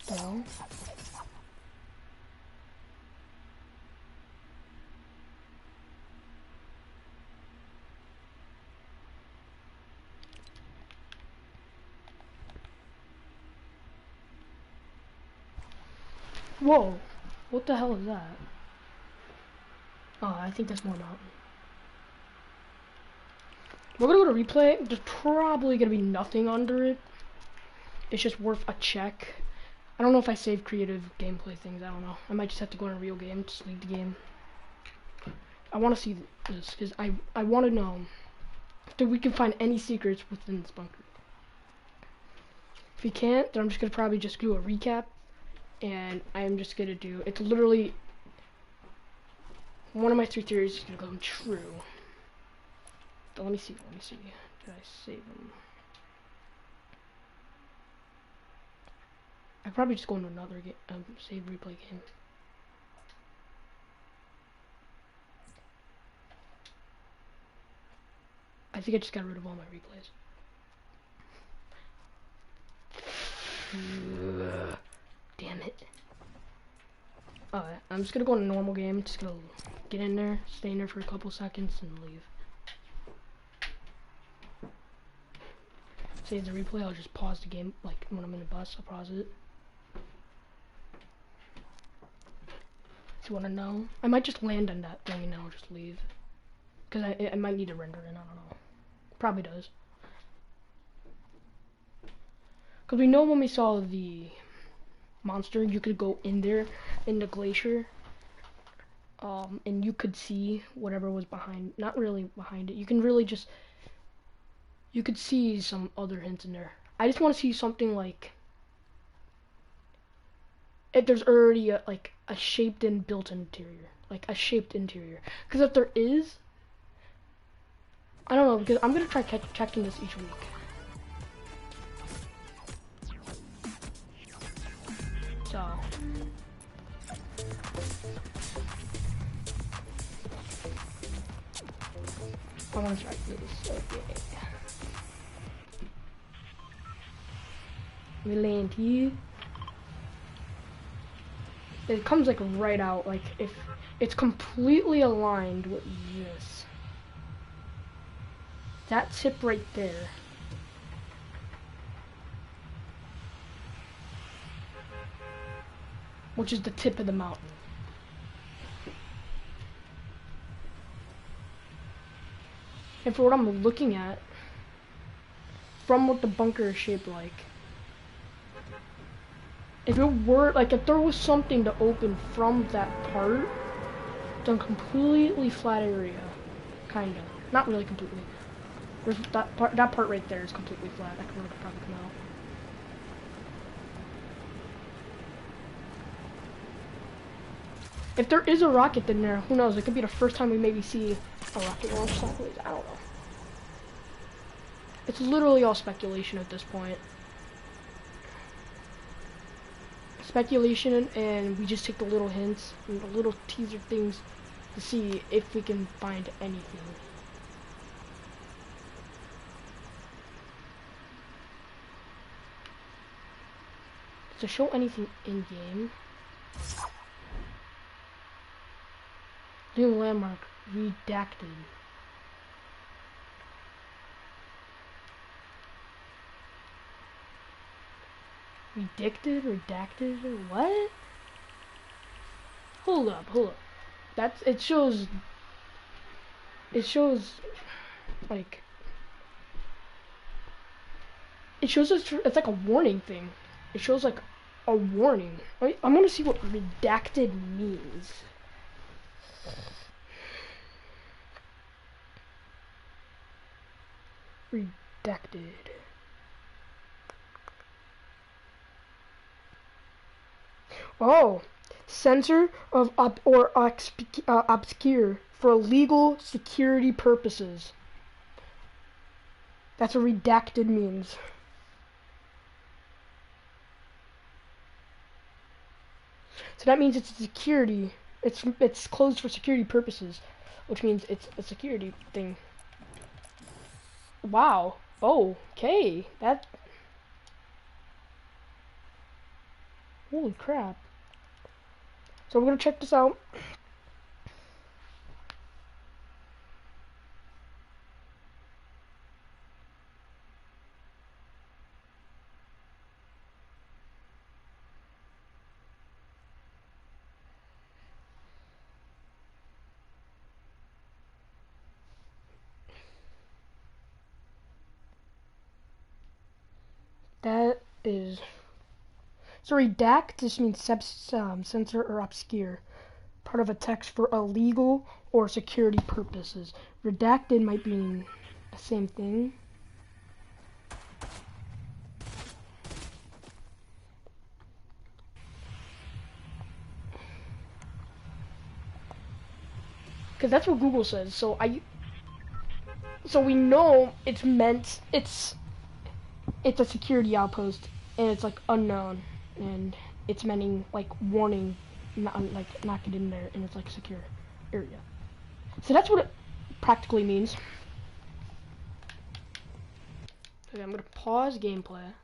So. Whoa, what the hell is that? Oh, I think that's more mountain. We're gonna go to replay. There's probably gonna be nothing under it. It's just worth a check. I don't know if I save creative gameplay things. I don't know. I might just have to go in a real game, just leave the game. I want to see this because I want to know if we can find any secrets within this bunker. If we can't, then I'm just gonna probably just do a recap, and I am just gonna do. It's literally one of my 3 theories is gonna come true. But let me see. Did I save them? I probably just go into another game, save replay game. I think I just got rid of all my replays. Damn it. Alright, I'm just gonna go in a normal game. Just gonna get in there, stay in there for a couple seconds, and leave. Save the replay. I'll just pause the game, like when I'm in the bus. I'll pause it. If you want to know, I might just land on that thing and then I'll just leave. Because I might need to render in, I don't know. Probably does. Because we know when we saw the monster, you could go in there, in the glacier, and you could see whatever was behind, not really behind it. You can really just, you could see some other hints in there. I just want to see something like, if there's already like a shaped in built interior, like a shaped interior. Because if there is, I don't know, because I'm gonna try checking this each week. So I want to try this. Okay. We land here. It comes like right out, like if it's completely aligned with this. That tip right there. Which is the tip of the mountain. And for what I'm looking at, from what the bunker is shaped like, if it were, like, if there was something to open from that part, it's a completely flat area, kind of. Not really completely. There's that part right there is completely flat. That could probably come out. If there is a rocket in there, who knows? It could be the first time we maybe see a rocket launch sideways. I don't know. It's literally all speculation at this point. Speculation, and we just take the little hints and the little teaser things to see if we can find anything. To show anything in game. New landmark redacted. Redacted, or what? Hold up. That's, it shows like, it shows us, it's like a warning thing. It shows like a warning. I'm gonna see what redacted means. Redacted. Oh, censor of obscure for legal security purposes. That's what redacted means. So that means it's security. It's closed for security purposes, which means it's a security thing. Wow. Okay. That. Holy crap. So we're gonna check this out. That is So redact just means censor or obscure, part of a text for illegal or security purposes. Redacted might mean the same thing. Because that's what Google says. So we know it's meant, it's a security outpost, and it's like unknown, and it's meaning like warning, not get in there, and it's like a secure area. So that's what it practically means. Okay, I'm gonna pause gameplay.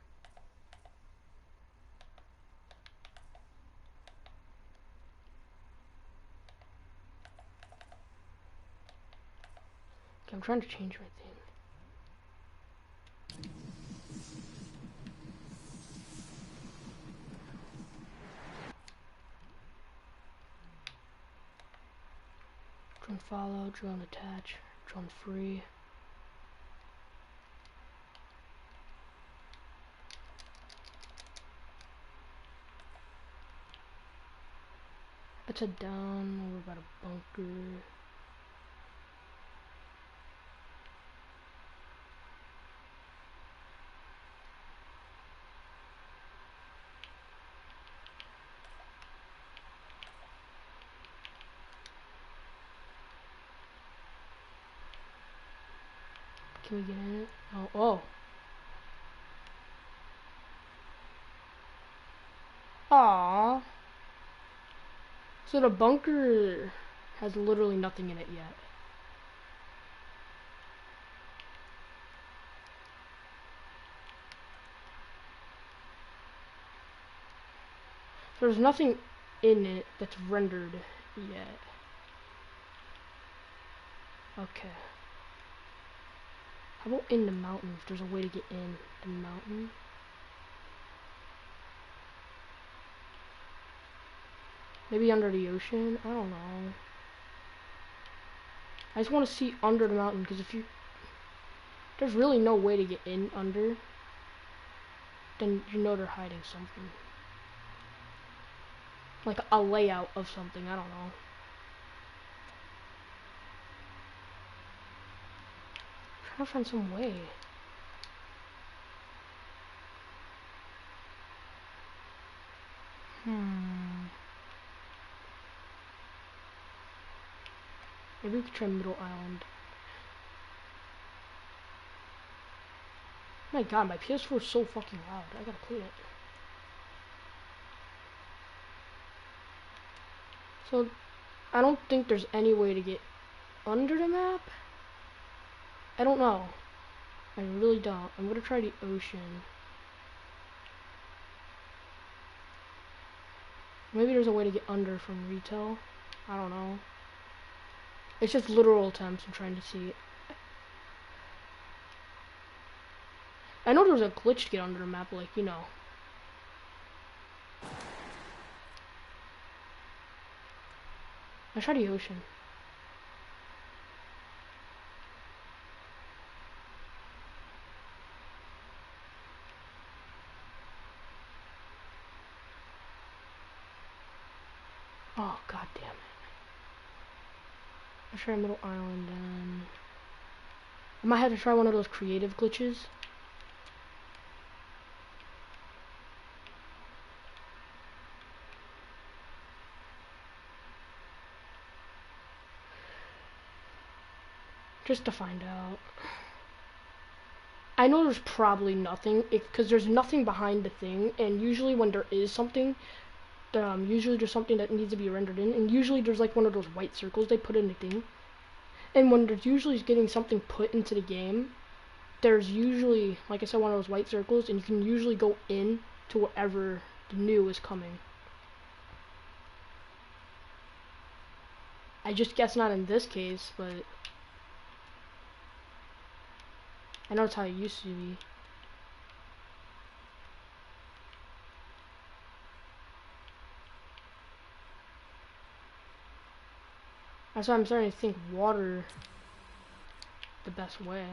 Okay, I'm trying to change my thing. Drone follow, drone attach, drone free. Let's head down. We're about a bunker. Can we get in it? Oh. Aww. So the bunker has literally nothing in it yet. There's nothing in it that's rendered yet. Okay. How about in the mountain, if there's a way to get in the mountain? Maybe under the ocean? I don't know. I just want to see under the mountain, because there's really no way to get in under, then you know they're hiding something. Like a layout of something, I don't know. I'm trying to find some way. Maybe we could try Middle Island. My god, my PS4 is so fucking loud. I gotta clean it. So, I don't think there's any way to get under the map. I don't know. I really don't. I'm gonna try the ocean. Maybe there's a way to get under from retail. I don't know. It's just literal attempts. I'm trying to see. I know there's a glitch to get under the map, like, you know. I try the ocean. Oh, god damn it. I try Middle Island and I might have to try one of those creative glitches. Just to find out. I know there's probably nothing, because there's nothing behind the thing, and usually when there is something, usually there's something that needs to be rendered in, and usually there's like one of those white circles they put in the thing. And when there's usually getting something put into the game, there's usually, like I said, one of those white circles, and you can usually go in to whatever the new is coming. I just guess not in this case, but I know it's how it used to be. That's why I'm starting to think water the best way.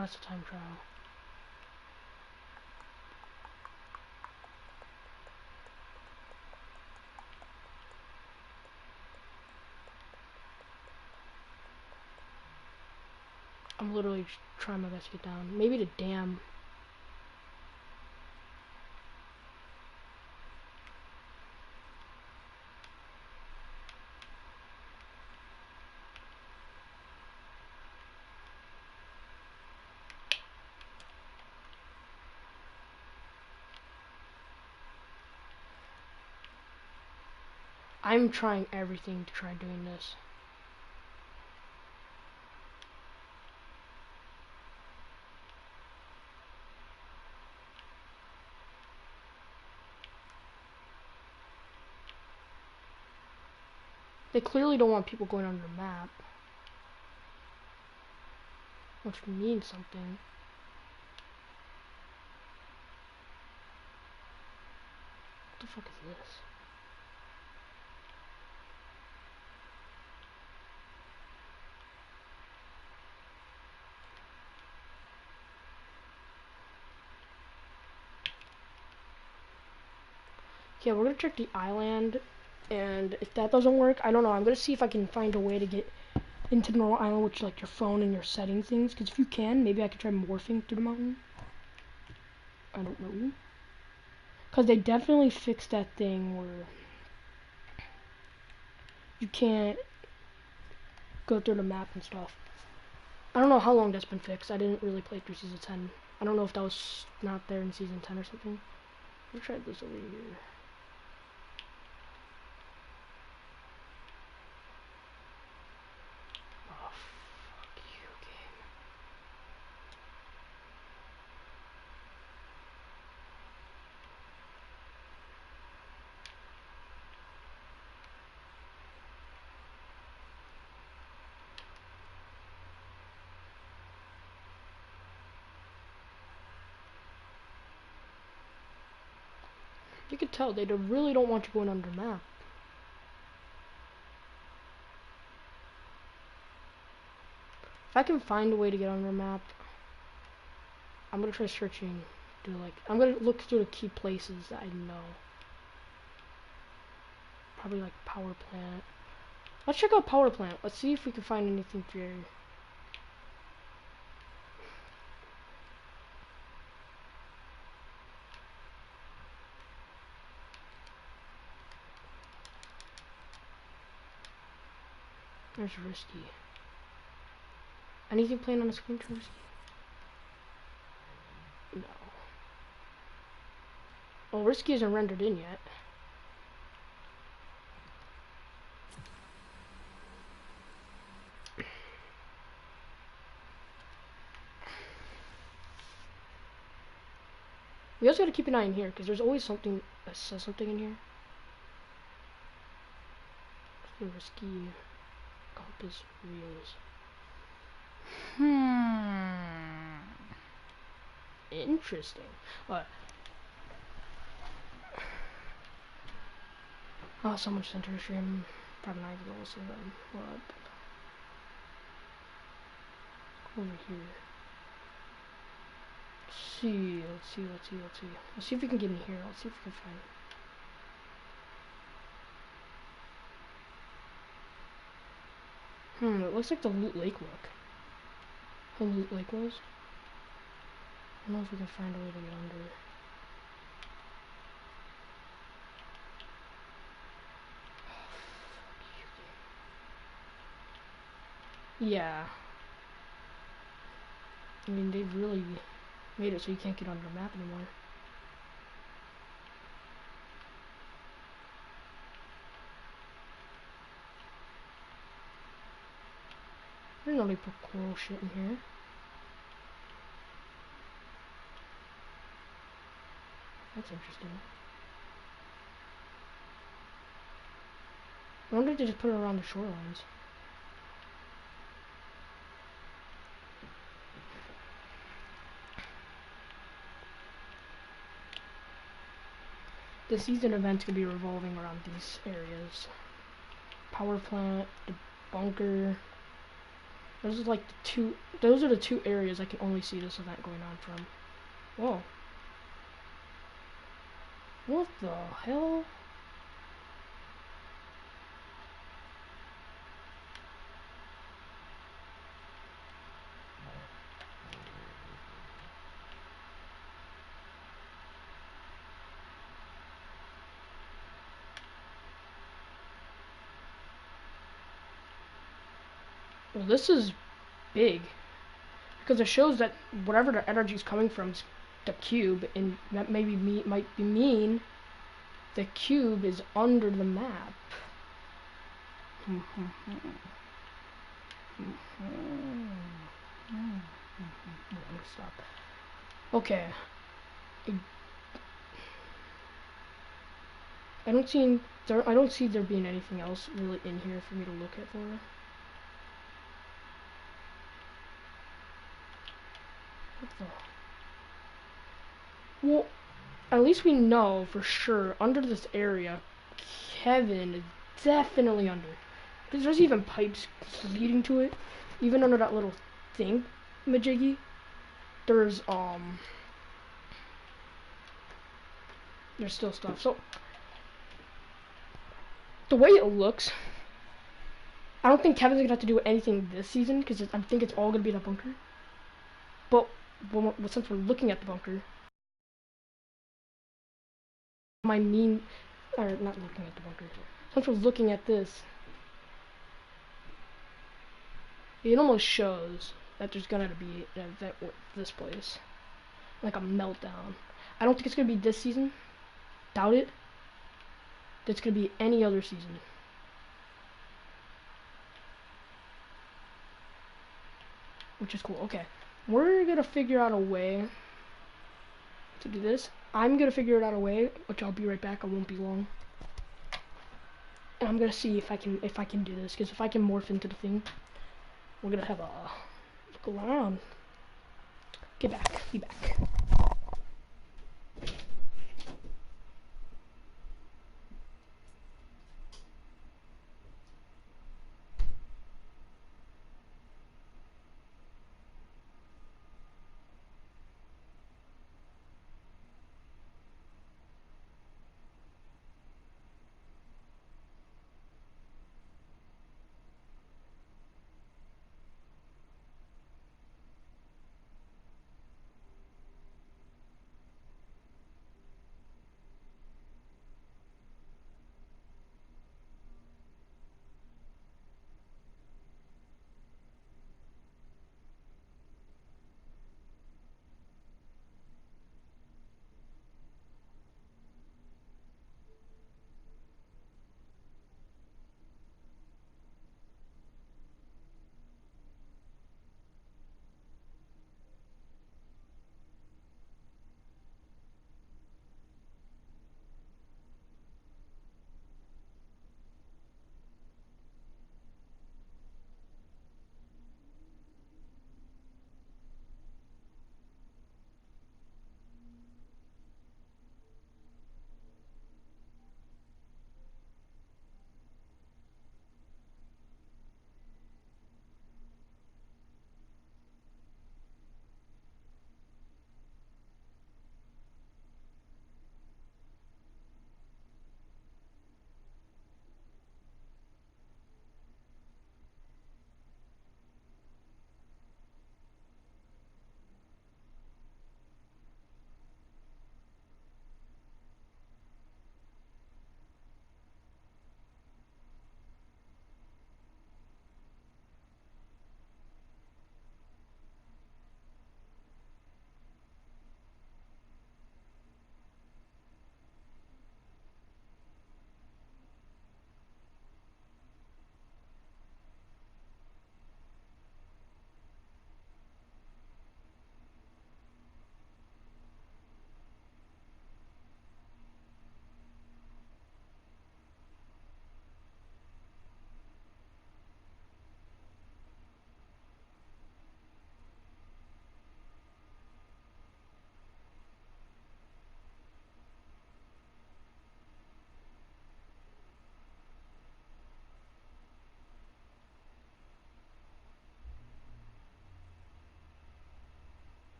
Oh, that's a time trial. I'm literally trying my best to get down. Maybe the dam. I'm trying everything to try doing this. They clearly don't want people going on the map. Which means something. What the fuck is this? Okay, we're gonna check the island, and if that doesn't work, I don't know. I'm gonna see if I can find a way to get into the normal island, which is like your phone and your setting things. Because if you can, maybe I could try morphing through the mountain. I don't know. Because they definitely fixed that thing where you can't go through the map and stuff. I don't know how long that's been fixed. I didn't really play through season 10. I don't know if that was not there in season 10 or something. Let's try this over here. Oh, fuck you, game. You could tell they really don't want you going under map. If I can find a way to get under map, I'm gonna try searching. I'm gonna look through the key places that I know. Probably like power plant. Let's check out power plant. Let's see if we can find anything here. There's risky. Anything playing on the screen too risky? No. Well, risky isn't rendered in yet. We also gotta keep an eye in here, because there's always something that says something in here. Risky compass reels. Interesting. Oh, someone sent her a stream. Probably not even listen to them. What? Over here. Let's see. Let's see if we can get in here. Let's see if we can find it. It looks like the Loot Lake look. How Loot Lake was. I don't know if we can find a way to get under it. Yeah. I mean, they've really made it so you can't get on the map anymore. I didn't know they put coral shit in here. That's interesting. I wonder if they just put it around the shorelines. The season event's gonna be revolving around these areas. Power plant, the bunker. Those are like the two. Those are the two areas I can only see this event going on from. Whoa. What the hell? Well, this is big because it shows that whatever the energy is coming from is the cube, and that maybe might be mean the cube is under the map. Let me stop. Okay. I don't see there being anything else really in here for me to look at for. What the? Well, at least we know for sure under this area, Kevin is definitely under. Because there's even pipes leading to it. Even under that little thing, majiggy, there's still stuff. So the way it looks, I don't think Kevin's gonna have to do anything this season because I think it's all gonna be in a bunker. But since we're looking at the bunker, or not looking at the bunker. Since we're looking at this, it almost shows that there's gonna be an event with this place, like a meltdown. I don't think it's gonna be this season. Doubt it. It's gonna be any other season. Which is cool. Okay, we're gonna figure out a way to do this. I'm gonna figure it out a way, which I'll be right back. I won't be long. And I'm gonna see if I can do this, because if I can morph into the thing, we're gonna have a look around. Get back. Be back.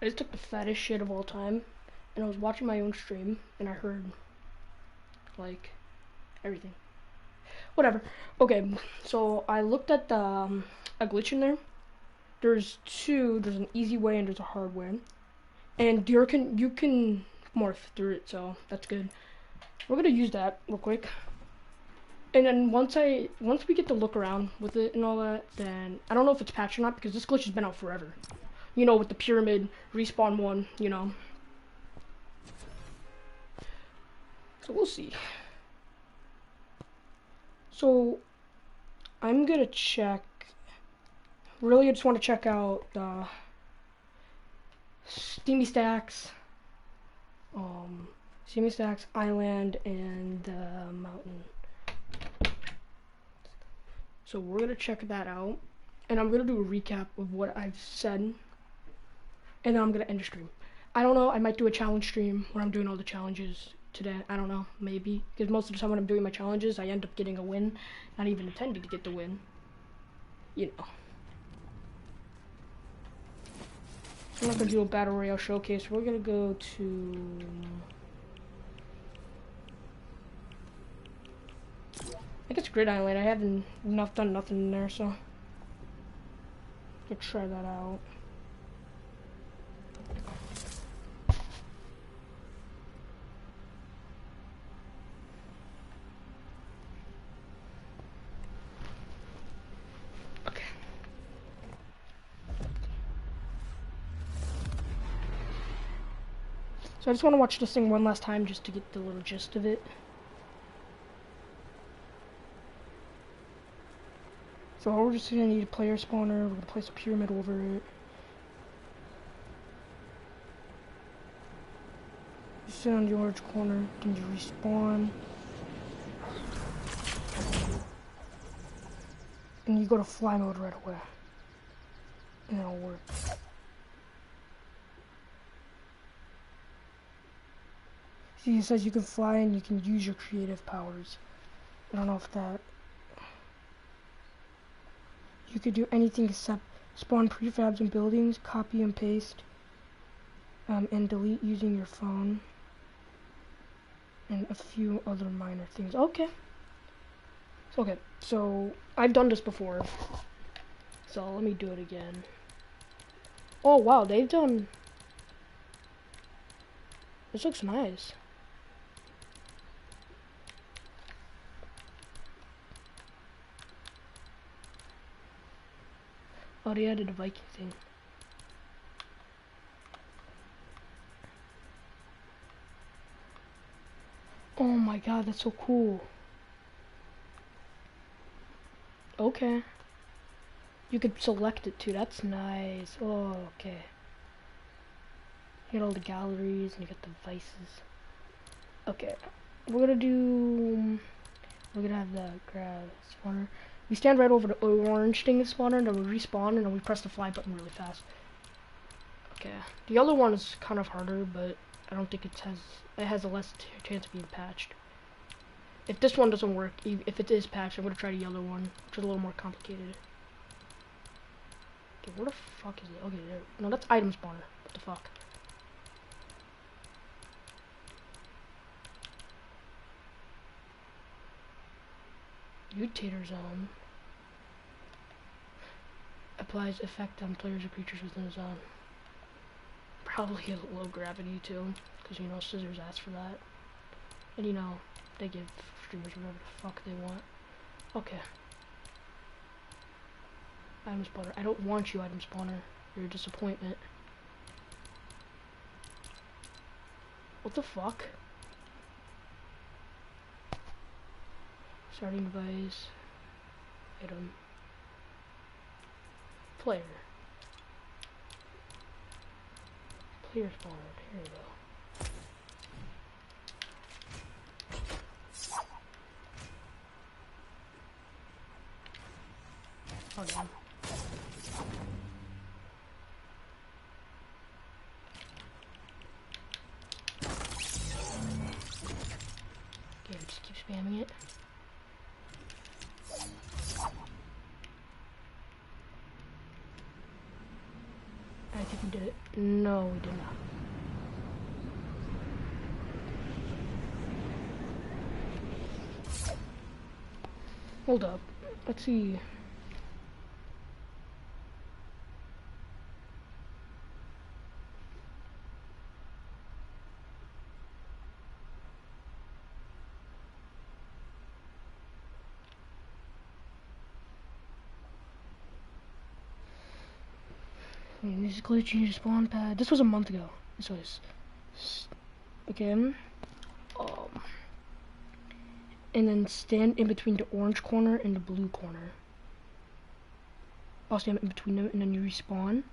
I just took the fattest shit of all time, and I was watching my own stream, and I heard, like, everything. Whatever. Okay, so I looked at the a glitch in there. There's two. There's an easy way and there's a hard way, and you can morph through it, so that's good. We're gonna use that real quick, and then once we get to look around with it and all that, then I don't know if it's patched or not because this glitch has been out forever. You know, with the pyramid respawn one, you know. So we'll see. So I'm gonna check. Really, I just want to check out the Steamy Stacks, Island, and Mountain. So we're gonna check that out, and I'm gonna do a recap of what I've said, and then I'm gonna end the stream. I don't know. I might do a challenge stream where I'm doing all the challenges today. I don't know. Maybe because most of the time when I'm doing my challenges, I end up getting a win, not even intending to get the win. You know. I'm not gonna do a battle royale showcase. We're gonna go to I guess Grid Island. I haven't done nothing in there, so let's try that out. Okay. So I just want to watch this thing one last time just to get the little gist of it. So we're just gonna need a player spawner. We're gonna place a pyramid over it. You sit on the orange corner, then you respawn. And you go to fly mode right away. And it'll work. See, it says you can fly and you can use your creative powers. I don't know if that... You could do anything except spawn prefabs and buildings, copy and paste, and delete using your phone, and a few other minor things. Okay. Okay, so I've done this before, so let me do it again. Oh wow, they've done... This looks nice. Oh, they added a Viking thing. Oh my god, that's so cool. Okay. You could select it too, that's nice. Oh, okay. You get all the galleries and you get the vices. Okay. We're gonna have the grass spawner. We stand right over the orange thing spawner, and then we respawn, and then we press the fly button really fast. Okay. The other one is kind of harder, but I don't think it has a less chance of being patched. If this one doesn't work, if it is patched, I'm gonna try the yellow one, which is a little more complicated. Okay, where the fuck is it? Okay, there. No, that's item spawner. What the fuck? Mutator zone. Applies effect on players or creatures within the zone. Probably a low gravity too, because you know scissors ask for that. And you know, they give streamers whatever the fuck they want. Okay. Item spawner. I don't want you, item spawner. You're a disappointment. What the fuck? Starting device. Item. Player. Player spawner. Here we go. Oh damn. Okay, just keep spamming it. I think we did it. No, we did not. Hold up. Let's see. This is glitch, you need a spawn pad. This was a month ago. This was again. And then stand in between the orange corner and the blue corner. I'll stand in between them and then you respawn.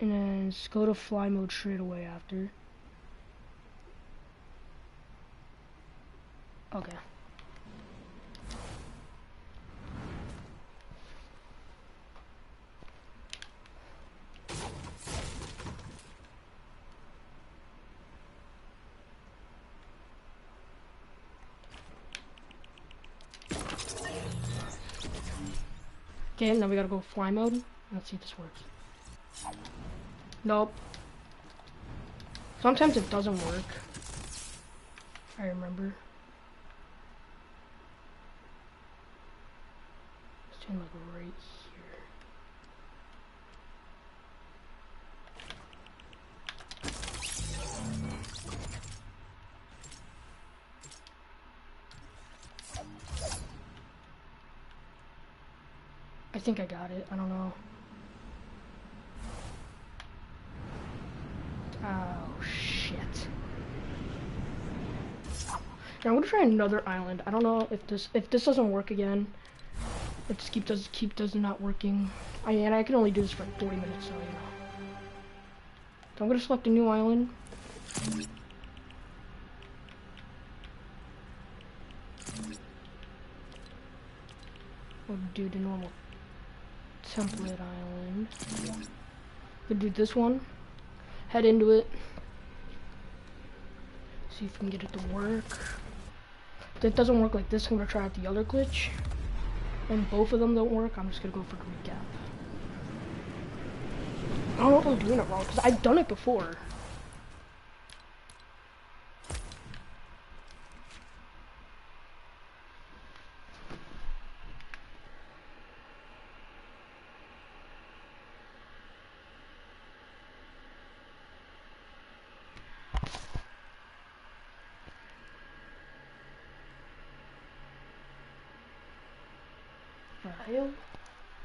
And then just go to fly mode straight away after. Okay. Okay, now we gotta go fly mode. Let's see if this works. Nope. Sometimes it doesn't work. I remember. Stand like right here. I think I got it. I don't know. Oh shit. Now I'm gonna try another island. I don't know if this doesn't work again. It just does not working. And I can only do this for 40 minutes, so you know. So I'm gonna select a new island. We'll do the normal template island. We'll do this one. Head into it. See if we can get it to work. If it doesn't work like this, I'm gonna try out the other glitch. When both of them don't work, I'm just gonna go for the recap. I don't know if I'm doing it wrong, because I've done it before.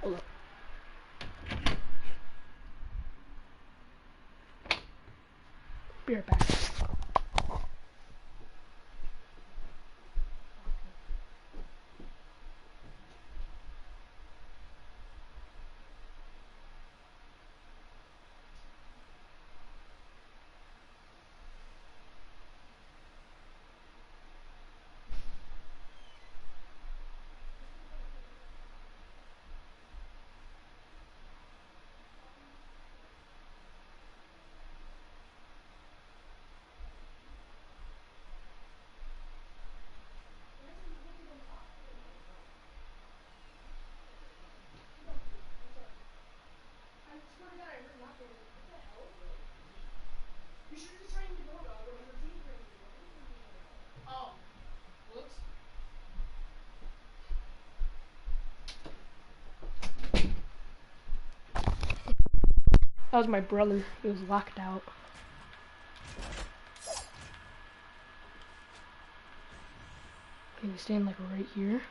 Hold up. Be right back. That was my brother. He was locked out. Okay, we stand like right here.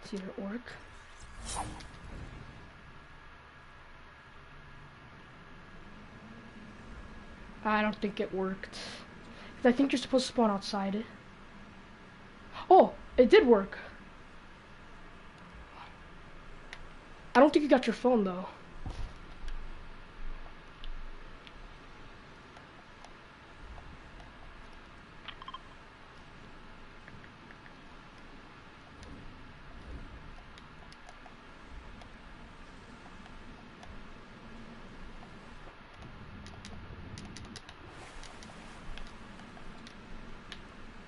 See if it work. I don't think it worked. I think you're supposed to spawn outside it. Oh, it did work. I don't think you got your phone though.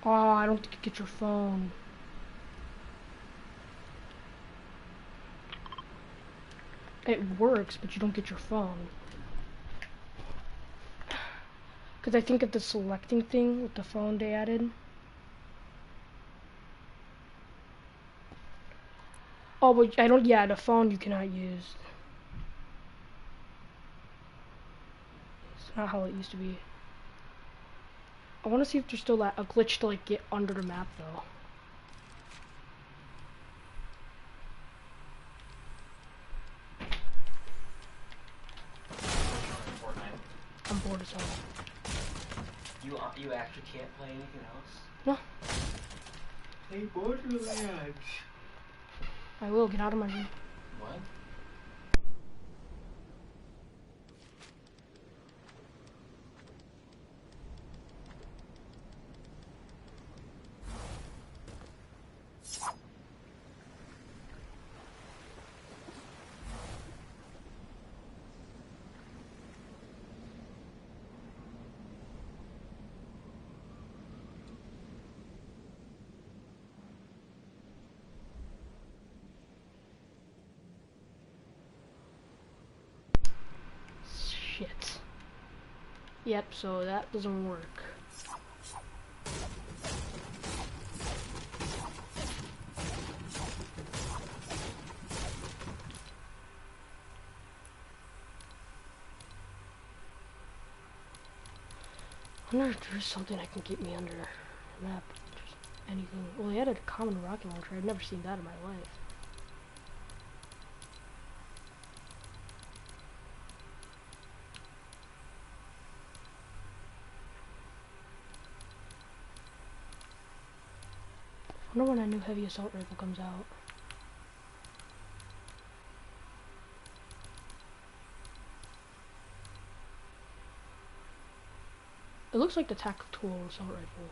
Oh, I don't think you get your phone. It works, but you don't get your phone. Because I think of the selecting thing with the phone they added. Oh, but I don't, yeah, the phone you cannot use. It's not how it used to be. I want to see if there's still a glitch to like get under the map though. Fortnite. I'm bored as hell. You actually can't play anything else? No. Play Borderlands. I will, get out of my room. What? Shit. Yep, so that doesn't work. I wonder if there's something that can get me under the map. Just anything. Well, they added a common rocket launcher. I've never seen that in my life. I wonder when a new heavy assault rifle comes out. It looks like the tactical assault rifle.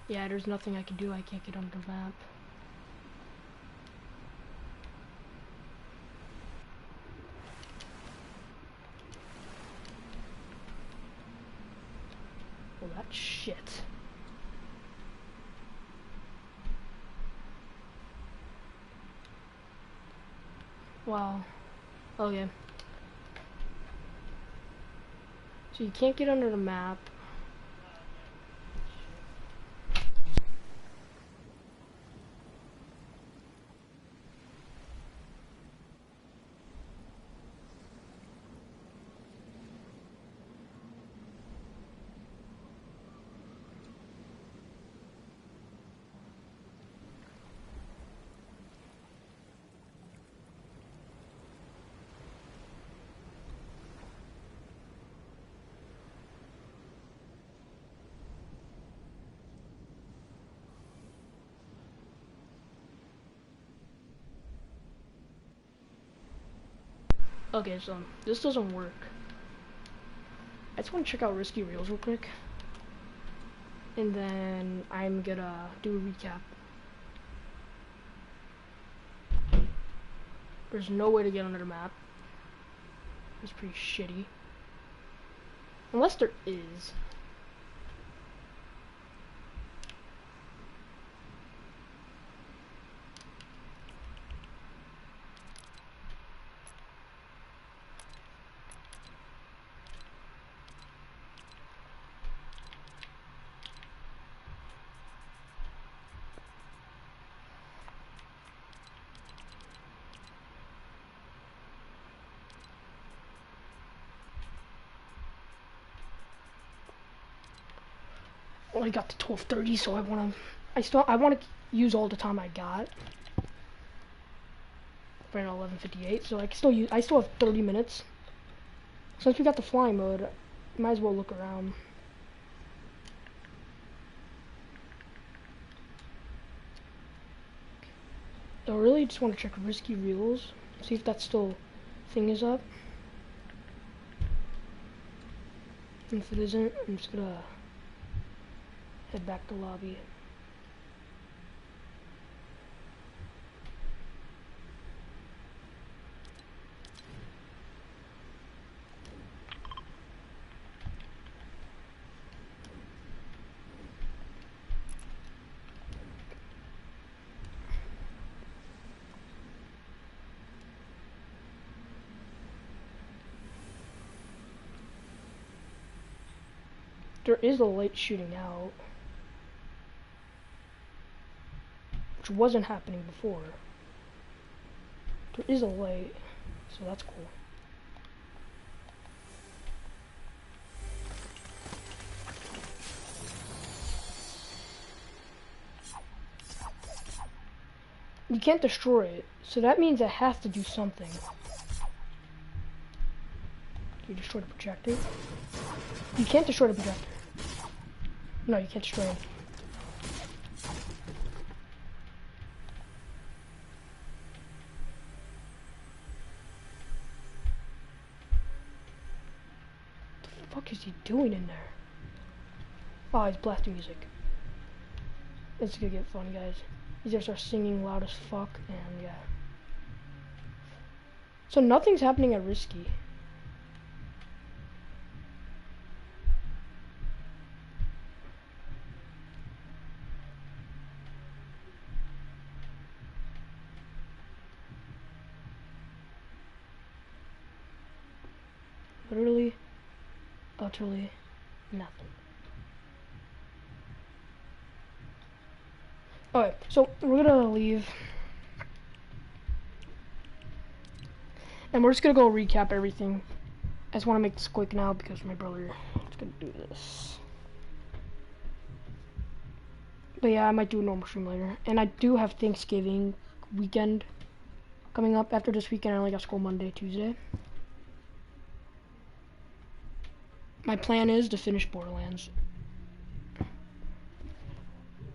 Yeah, there's nothing I can do. I can't get under the map. Well, that's shit. Wow. Okay. So you can't get under the map. Okay, so this doesn't work. I just want to check out Risky Reels real quick. And then I'm gonna do a recap. There's no way to get under the map. It's pretty shitty. Unless there is. Well, I got to 12:30, so I wanna use all the time I got. Right now 11:58, so I still have 30 minutes. Since we got the flying mode, might as well look around. I really just want to check Risky Reels, see if that still thing is up. And if it isn't, I'm just gonna head back to lobby. There is a light shooting out, which wasn't happening before. There is a light, so that's cool. You can't destroy it, so that means it has to do something. You destroy the projector? You can't destroy the projector. No, you can't destroy it. What the fuck is he doing in there? Oh, he's blasting music. It's gonna get fun, guys. He's gonna start singing loud as fuck, and yeah. So nothing's happening at Risky. Literally, utterly nothing. Alright, so we're gonna leave. And we're just gonna go recap everything. I just wanna make this quick now because my brother is gonna do this. But yeah, I might do a normal stream later. And I do have Thanksgiving weekend coming up. After this weekend, I only got school Monday, Tuesday. My plan is to finish Borderlands.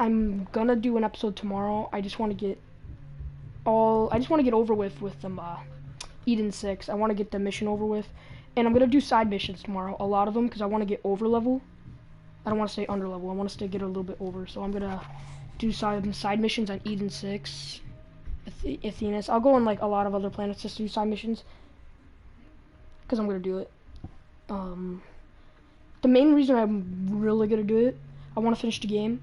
I'm gonna do an episode tomorrow. I just want to get over with them Eden 6. I want to get the mission over with. And I'm gonna do side missions tomorrow, a lot of them, because I want to get over level. I don't want to stay under level. I want to get a little bit over. So I'm gonna do side missions on Eden 6, Athenas. I'll go on like a lot of other planets just to do side missions, because I'm gonna do it. The main reason I'm really gonna do it, I want to finish the game,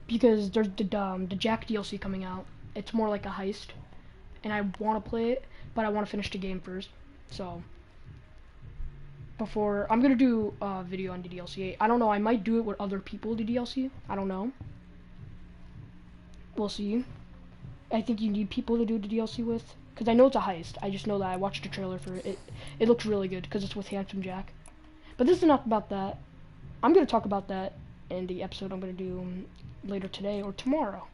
because there's the Jack DLC coming out. It's more like a heist, and I want to play it, but I want to finish the game first. So before I'm gonna do a video on the DLC. I don't know. I might do it with other people. The DLC. I don't know. We'll see. I think you need people to do the DLC with, because I know it's a heist. I just know that I watched the trailer for it. It looks really good because it's with Handsome Jack. But this is not about that. I'm gonna talk about that in the episode I'm gonna do later today or tomorrow,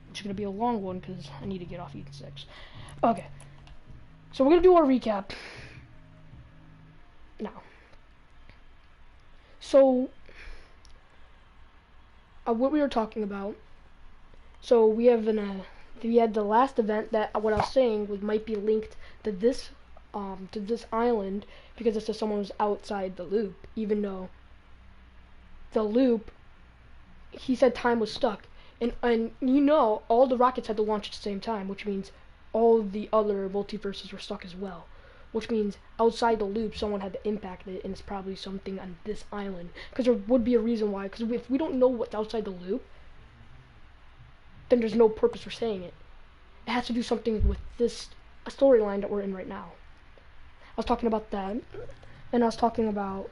which is gonna be a long one because I need to get off Eden 6. Okay. So we're gonna do our recap now. So what we were talking about. So we have we had the last event that what I was saying might be linked to this island, because it says someone was outside the loop, even though the loop, he said time was stuck, and you know all the rockets had to launch at the same time, which means all the other multiverses were stuck as well, which means outside the loop someone had to impact it, and it's probably something on this island, because there would be a reason why, because if we don't know what's outside the loop, then there's no purpose for saying it. It has to do something with this storyline that we're in right now. I was talking about that, and I was talking about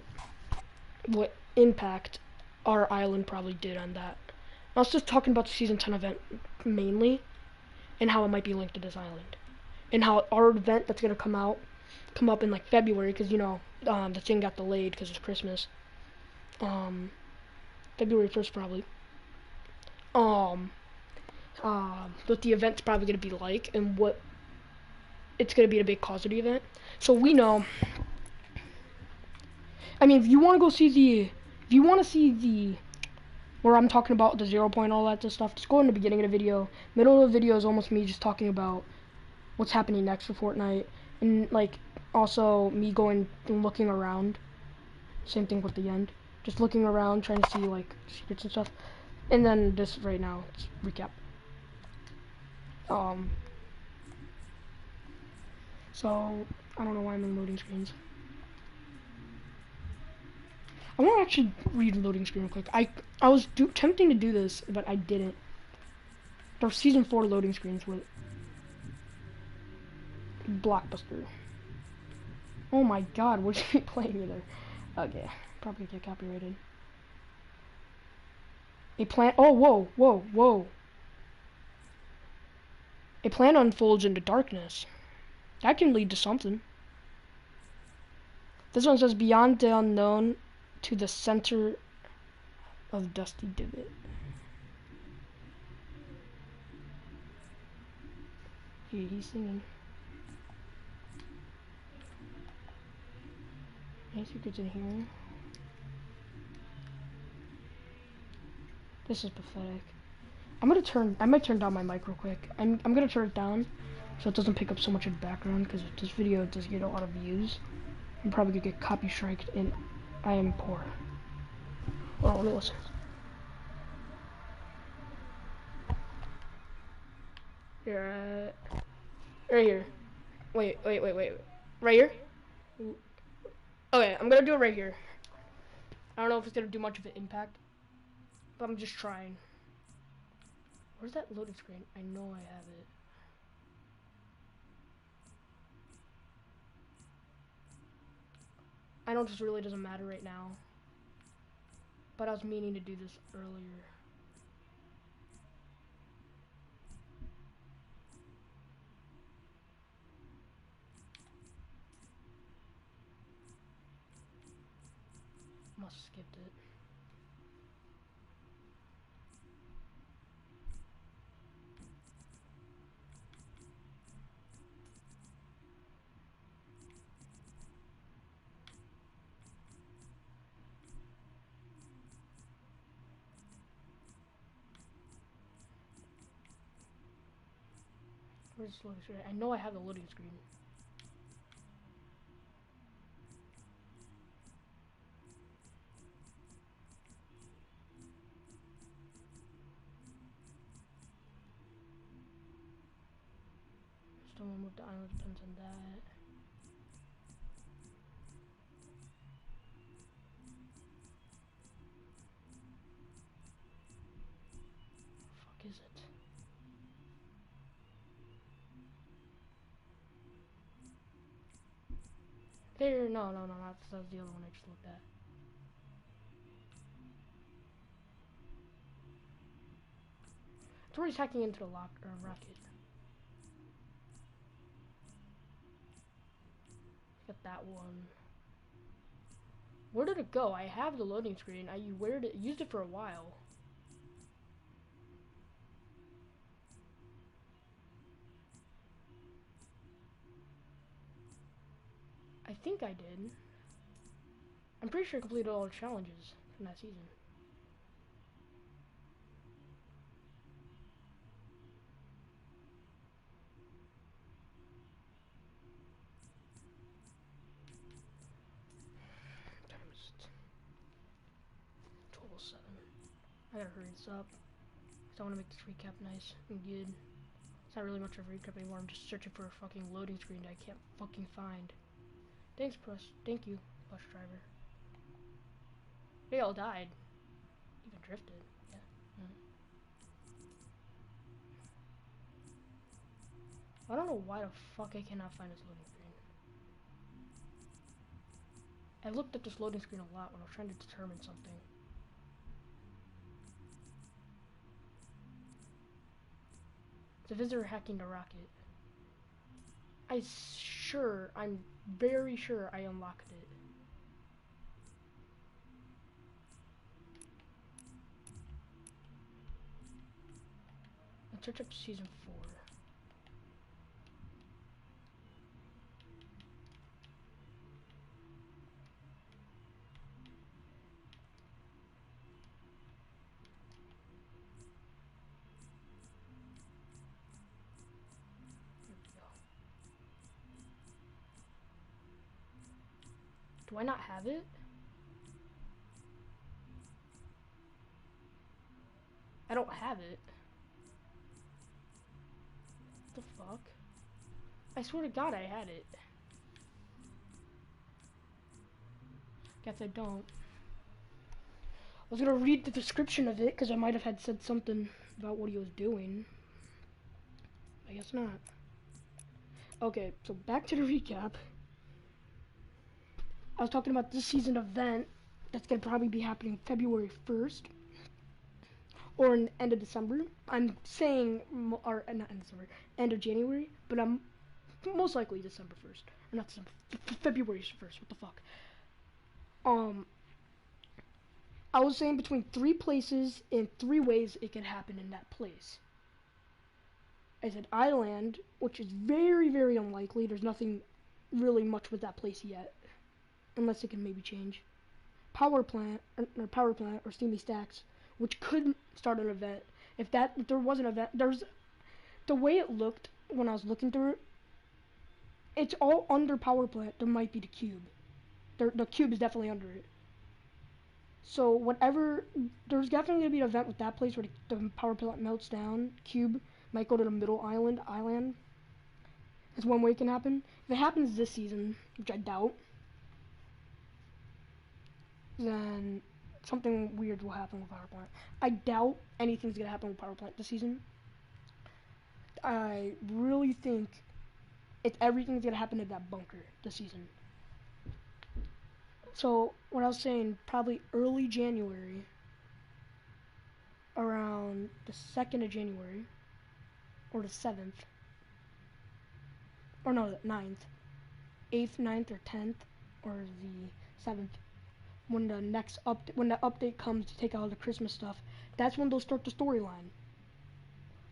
what impact our island probably did on that. I was just talking about the Season 10 event mainly, and how it might be linked to this island. And how our event that's going to come up in like February, because you know, the thing got delayed because it's Christmas. February 1st probably. What the event's probably going to be like, and what it's going to be a big cause of the event. So we know, I mean, if you want to see the, where I'm talking about the 0 point, all that stuff, just go in the beginning of the video. Middle of the video is almost me just talking about what's happening next for Fortnite, and like also me going and looking around. Same thing with the end, just looking around, trying to see like secrets and stuff. And then this right now, it's recap. So I don't know why I'm in loading screens. I want to actually read loading screen real quick. I was tempting to do this, but I didn't. There was Season 4 loading screens with Blockbuster. Oh my god, what should we be playing either? Okay, probably get copyrighted. A plant. Oh, whoa, whoa, whoa. A plant unfolds into darkness. That can lead to something. This one says beyond the unknown to the center of dusty divot. Dude, he's singing. Any secrets in here? This is pathetic. I might turn down my mic real quick. I'm gonna turn it down so it doesn't pick up so much in the background, because if this video does get a lot of views, I'm probably gonna get copy striked, and I am poor. Hold on, let me listen. Here, right here. Wait. Right here? Okay, I'm gonna do it right here. I don't know if it's gonna do much of an impact, but I'm just trying. Where's that loading screen? I know I have it. I know this really doesn't matter right now, but I was meaning to do this earlier. Must have skipped it. Where's the loading screen? I know I have the loading screen. Still wanna move the island, depends on that. Fuck is it? There, no, that's the other one I just looked at. It's where he's hacking into the rocket. Got that one. Where did it go? I have the loading screen. I used it for a while. I think I did. I'm pretty sure I completed all the challenges from that season. Time is 12:07. I gotta hurry this up, because I want to make this recap nice and good. It's not really much of a recap anymore. I'm just searching for a fucking loading screen that I can't fucking find. Thanks, thank you, bus driver. They all died. Even drifted. Yeah. I don't know why the fuck I cannot find this loading screen. I looked at this loading screen a lot when I was trying to determine something. It's a visitor hacking the rocket. I'm very sure I unlocked it. Let's search up season 4. Do I not have it? I don't have it. What the fuck? I swear to God I had it. Guess I don't. I was gonna read the description of it because I might have had said something about what he was doing. I guess not. Okay, so back to the recap. I was talking about this season event That's gonna probably be happening February 1st or in the end of December. I'm saying, or not end of December, end of January, but I'm most likely December 1st, or not December, February 1st. What the fuck? I was saying between 3 places and 3 ways it could happen in that place. I said island, which is very, very unlikely. There's nothing really much with that place yet, unless it can maybe change. Power plant or steamy stacks, which could start an event. If there was an event, there's the way it looked when I was looking through it. It's all under power plant. There might be the cube. The cube is definitely under it. So whatever, there's definitely gonna be an event with that place where the power plant melts down. Cube might go to the middle island. Is one way it can happen. If it happens this season, which I doubt, then something weird will happen with power plant. I doubt anything's gonna happen with power plant this season. I really think everything's gonna happen in that bunker this season. So what I was saying, probably early January, around the 2nd of January, or the 7th, or no, the 9th, 8th, 9th, or 10th, or the 7th, when the update comes to take out all the Christmas stuff, that's when they'll start the storyline.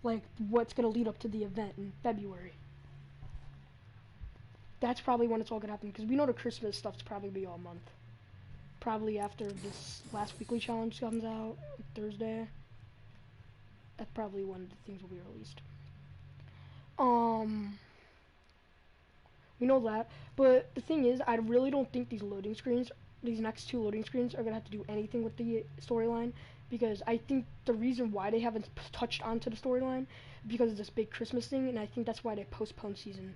Like, what's gonna lead up to the event in February. That's probably when it's all gonna happen, because we know the Christmas stuff's probably gonna be all month. Probably after this last weekly challenge comes out, Thursday. That's probably when the things will be released. We know that, but the thing is, I really don't think these next 2 loading screens are gonna have to do anything with the storyline, because I think the reason why they haven't touched onto the storyline because of this big Christmas thing, and I think that's why they postponed season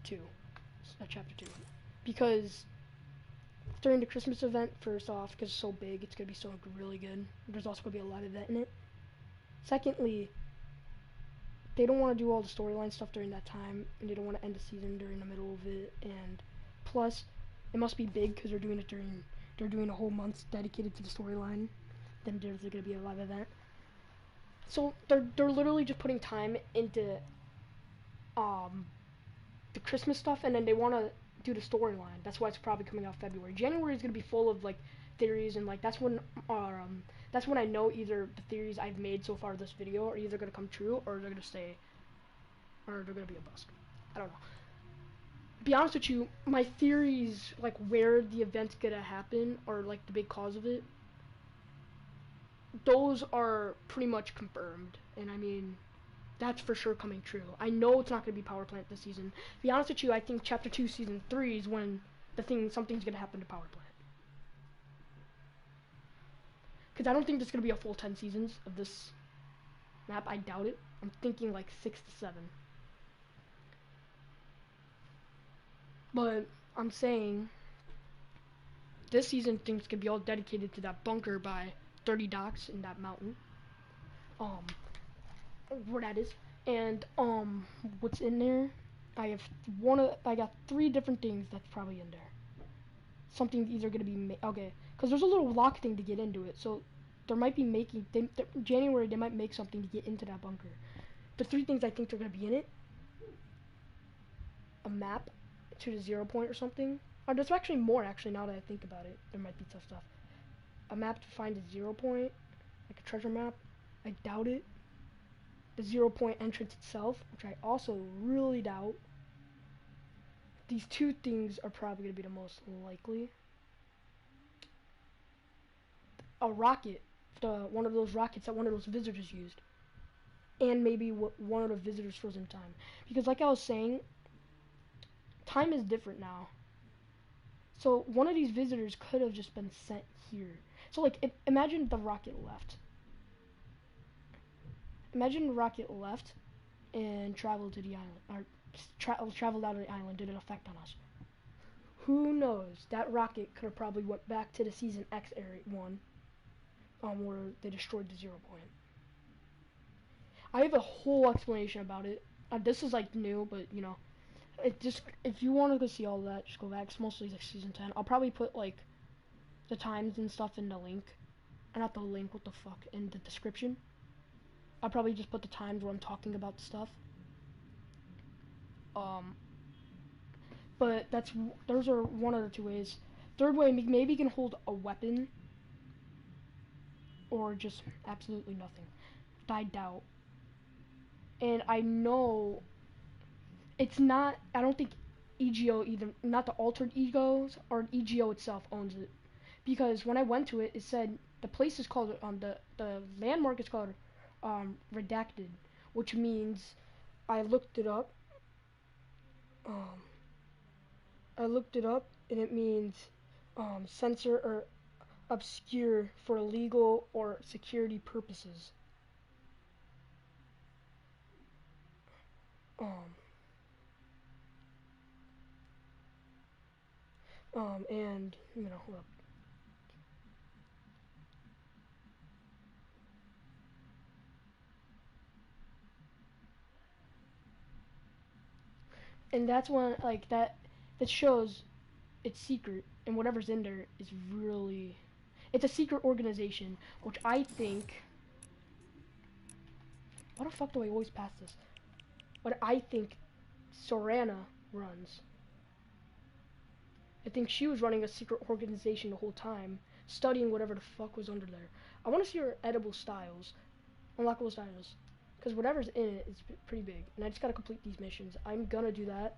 2, chapter 2, because during the Christmas event, first off, because it's so big, it's gonna be so really good. There's also gonna be a live event in it. Secondly, they don't want to do all the storyline stuff during that time, and they don't want to end the season during the middle of it. And plus, it must be big because they're doing a whole month dedicated to the storyline. Then there's gonna be a live event. So they're literally just putting time into the Christmas stuff, and then they want to do the storyline. That's why it's probably coming out February. January is gonna be full of like theories, and like that's when I know either the theories I've made so far this video are either gonna come true or they're gonna be a bust. I don't know. To be honest with you, my theories, like where the event's gonna happen or like the big cause of it, those are pretty much confirmed. And I mean, that's for sure coming true. I know it's not going to be power plant this season. To be honest with you, I think chapter 2 season 3 is when something's going to happen to power plant. Because I don't think there's going to be a full 10 seasons of this map. I doubt it. I'm thinking like 6 to 7. But I'm saying this season things could be all dedicated to that bunker by 30 docks in that mountain. Where that is, and what's in there? I got 3 different things that's probably in there. Something either gonna be okay, because there's a little lock thing to get into it, so there might be January they might make something to get into that bunker. The 3 things I think are gonna be in it: a map to the 0 point or something. Or there's actually more. Actually, now that I think about it, there might be some stuff. A map to find a 0 point, like a treasure map. I doubt it. The 0 point entrance itself, which I also really doubt. These 2 things are probably going to be the most likely. A rocket, one of those rockets that one of those visitors used. And maybe one of the visitors frozen in time. Because like I was saying, time is different now. So one of these visitors could have just been sent here. So like, imagine the rocket left. Imagine the rocket left and traveled to the island, or traveled out of the island. Did it affect on us? Who knows? That rocket could have probably went back to the season X area 1, where they destroyed the 0 point. I have a whole explanation about it. This is like new, but you know, it just if you want to go see all that, just go back. It's mostly like season 10. I'll probably put like the times and stuff in the link. Or not the link, what the fuck, in the description. I'll probably just put the times where I'm talking about the stuff. But those are one of the two ways. Third way, maybe you can hold a weapon, or just absolutely nothing. I doubt. And I know it's not. I don't think EGO either. Not the altered egos or EGO itself owns it, because when I went to it, it said the place is called the landmark is called redacted, which means I looked it up. Um, I looked it up, and it means censor or obscure for legal or security purposes. Um, and hold up. And that's when like that shows it's secret, and whatever's in there is really it's a secret organization, which I think. Why the fuck do I always pass this? What I think Sorana runs. I think she was running a secret organization the whole time, studying whatever the fuck was under there. I want to see her edible styles, unlockable styles, because whatever's in it is pretty big. And I just gotta complete these missions. I'm gonna do that.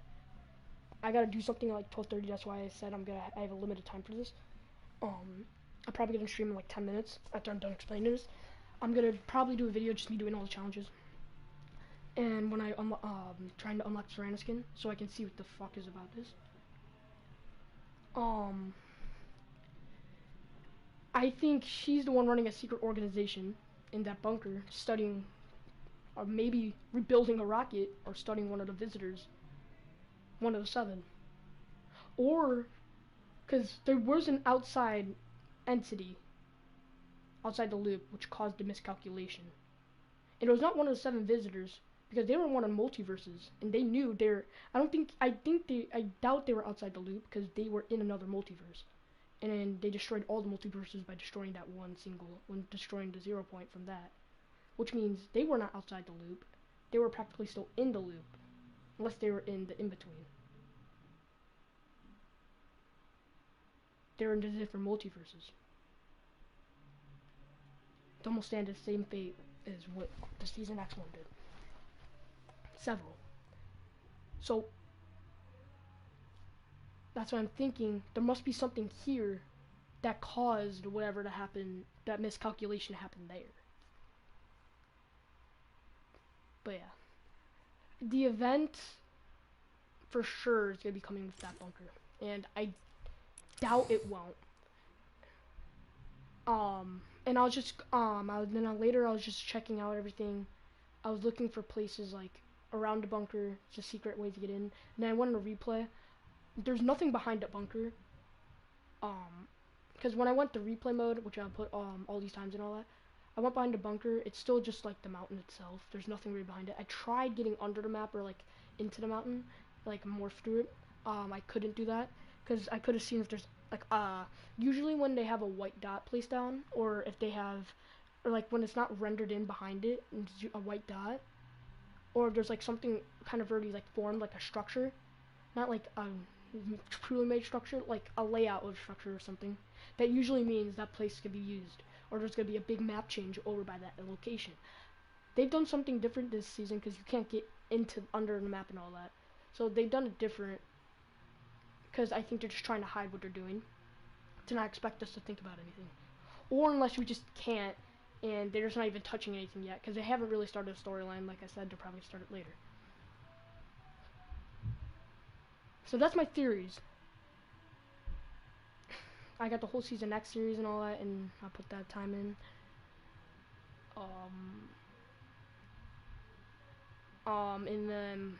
I gotta do something at like 12:30. That's why I said I have a limited time for this. I'm probably gonna stream in like 10 minutes after I'm done explaining this. I'm gonna probably do a video just me doing all the challenges. And when I trying to unlock Serana skin, so I can see what the fuck is about this. I think she's the one running a secret organization in that bunker, studying, or maybe rebuilding a rocket, or studying one of the visitors, one of the 7. Or, because there was an outside entity, outside the loop, which caused the miscalculation. And it was not one of the 7 visitors, because they were one of multiverses, and they knew I doubt they were outside the loop, because they were in another multiverse. And then they destroyed all the multiverses by destroying that when destroying the 0 point from that. Which means they were not outside the loop. They were practically still in the loop, unless they were in the in-between. They're in the different multiverses. They almost stand the same fate as what the Season X one did. Several. So, that's what I'm thinking. There must be something here that caused whatever to happen, that miscalculation to happen there. But yeah. The event, for sure, is going to be coming with that bunker. And I doubt it won't. And I'll just, later I was just checking out everything. I was looking for places, like, around the bunker, just secret ways to get in. And then I went on a replay. There's nothing behind the bunker. Because when I went to replay mode, which I put, all these times and all that, I went behind the bunker. It's still just, like, the mountain itself. There's nothing really behind it. I tried getting under the map or, like, into the mountain, like, morph through it. I couldn't do that, because I could have seen if there's, like, usually when they have a white dot placed down, or if they have, or, like, when it's not rendered in behind it, and it's a white dot, or if there's, like, something kind of already, like, formed, like a structure, not, like, a truly made structure, like a layout of structure or something, that usually means that place could be used, or there's going to be a big map change over by that location. They've done something different this season, because you can't get into under the map and all that. So they've done it different, because I think they're just trying to hide what they're doing, to not expect us to think about anything. Or unless we just can't, and they're just not even touching anything yet, because they haven't really started a storyline. Like I said, they'll probably start it later. So that's my theories. I got the whole Season X series and all that, and I put that time in. And then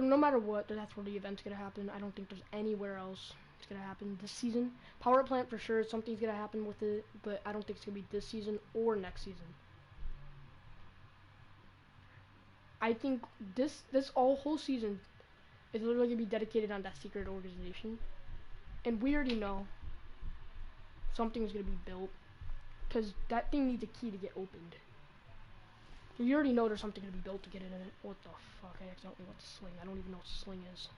no matter what, that's where the event's gonna happen. I don't think there's anywhere else it's gonna happen this season. Power plant for sure, something's gonna happen with it, but I don't think it's gonna be this season or next season. I think this whole season is literally gonna be dedicated on that secret organization. And we already know something's gonna be built because that thing needs a key to get opened. You already know there's something gonna be built to get it in it. What the fuck? I accidentally went to sling. I don't even know what sling is.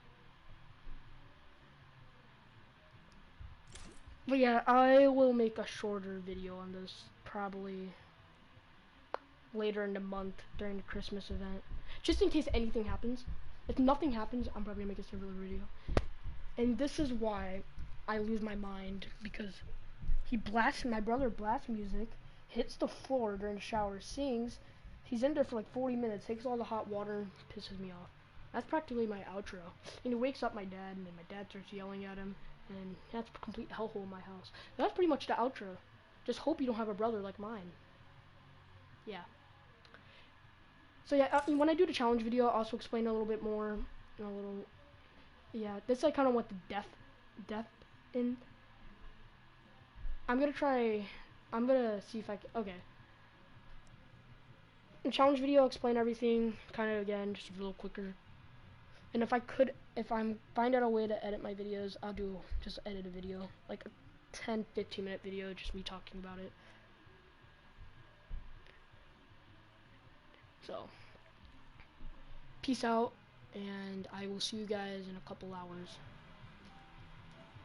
But yeah, I will make a shorter video on this probably later in the month during the Christmas event. Just in case anything happens. If nothing happens, I'm probably gonna make a similar video. And this is why I lose my mind, because my brother blasts music, hits the floor during the shower, sings, he's in there for like 40 minutes, takes all the hot water, pisses me off. That's practically my outro. And he wakes up my dad, and then my dad starts yelling at him, and that's a complete hellhole in my house. That's pretty much the outro. Just hope you don't have a brother like mine. Yeah. So yeah, when I do the challenge video, I'll also explain a little bit more, yeah, this I kind of want the death in. I'm gonna see if I can, okay. In challenge video, I'll explain everything, kind of again, just a little quicker. And if I find out a way to edit my videos, I'll just edit a video, like a 10-15 minute video, just me talking about it. So, peace out, and I will see you guys in a couple hours.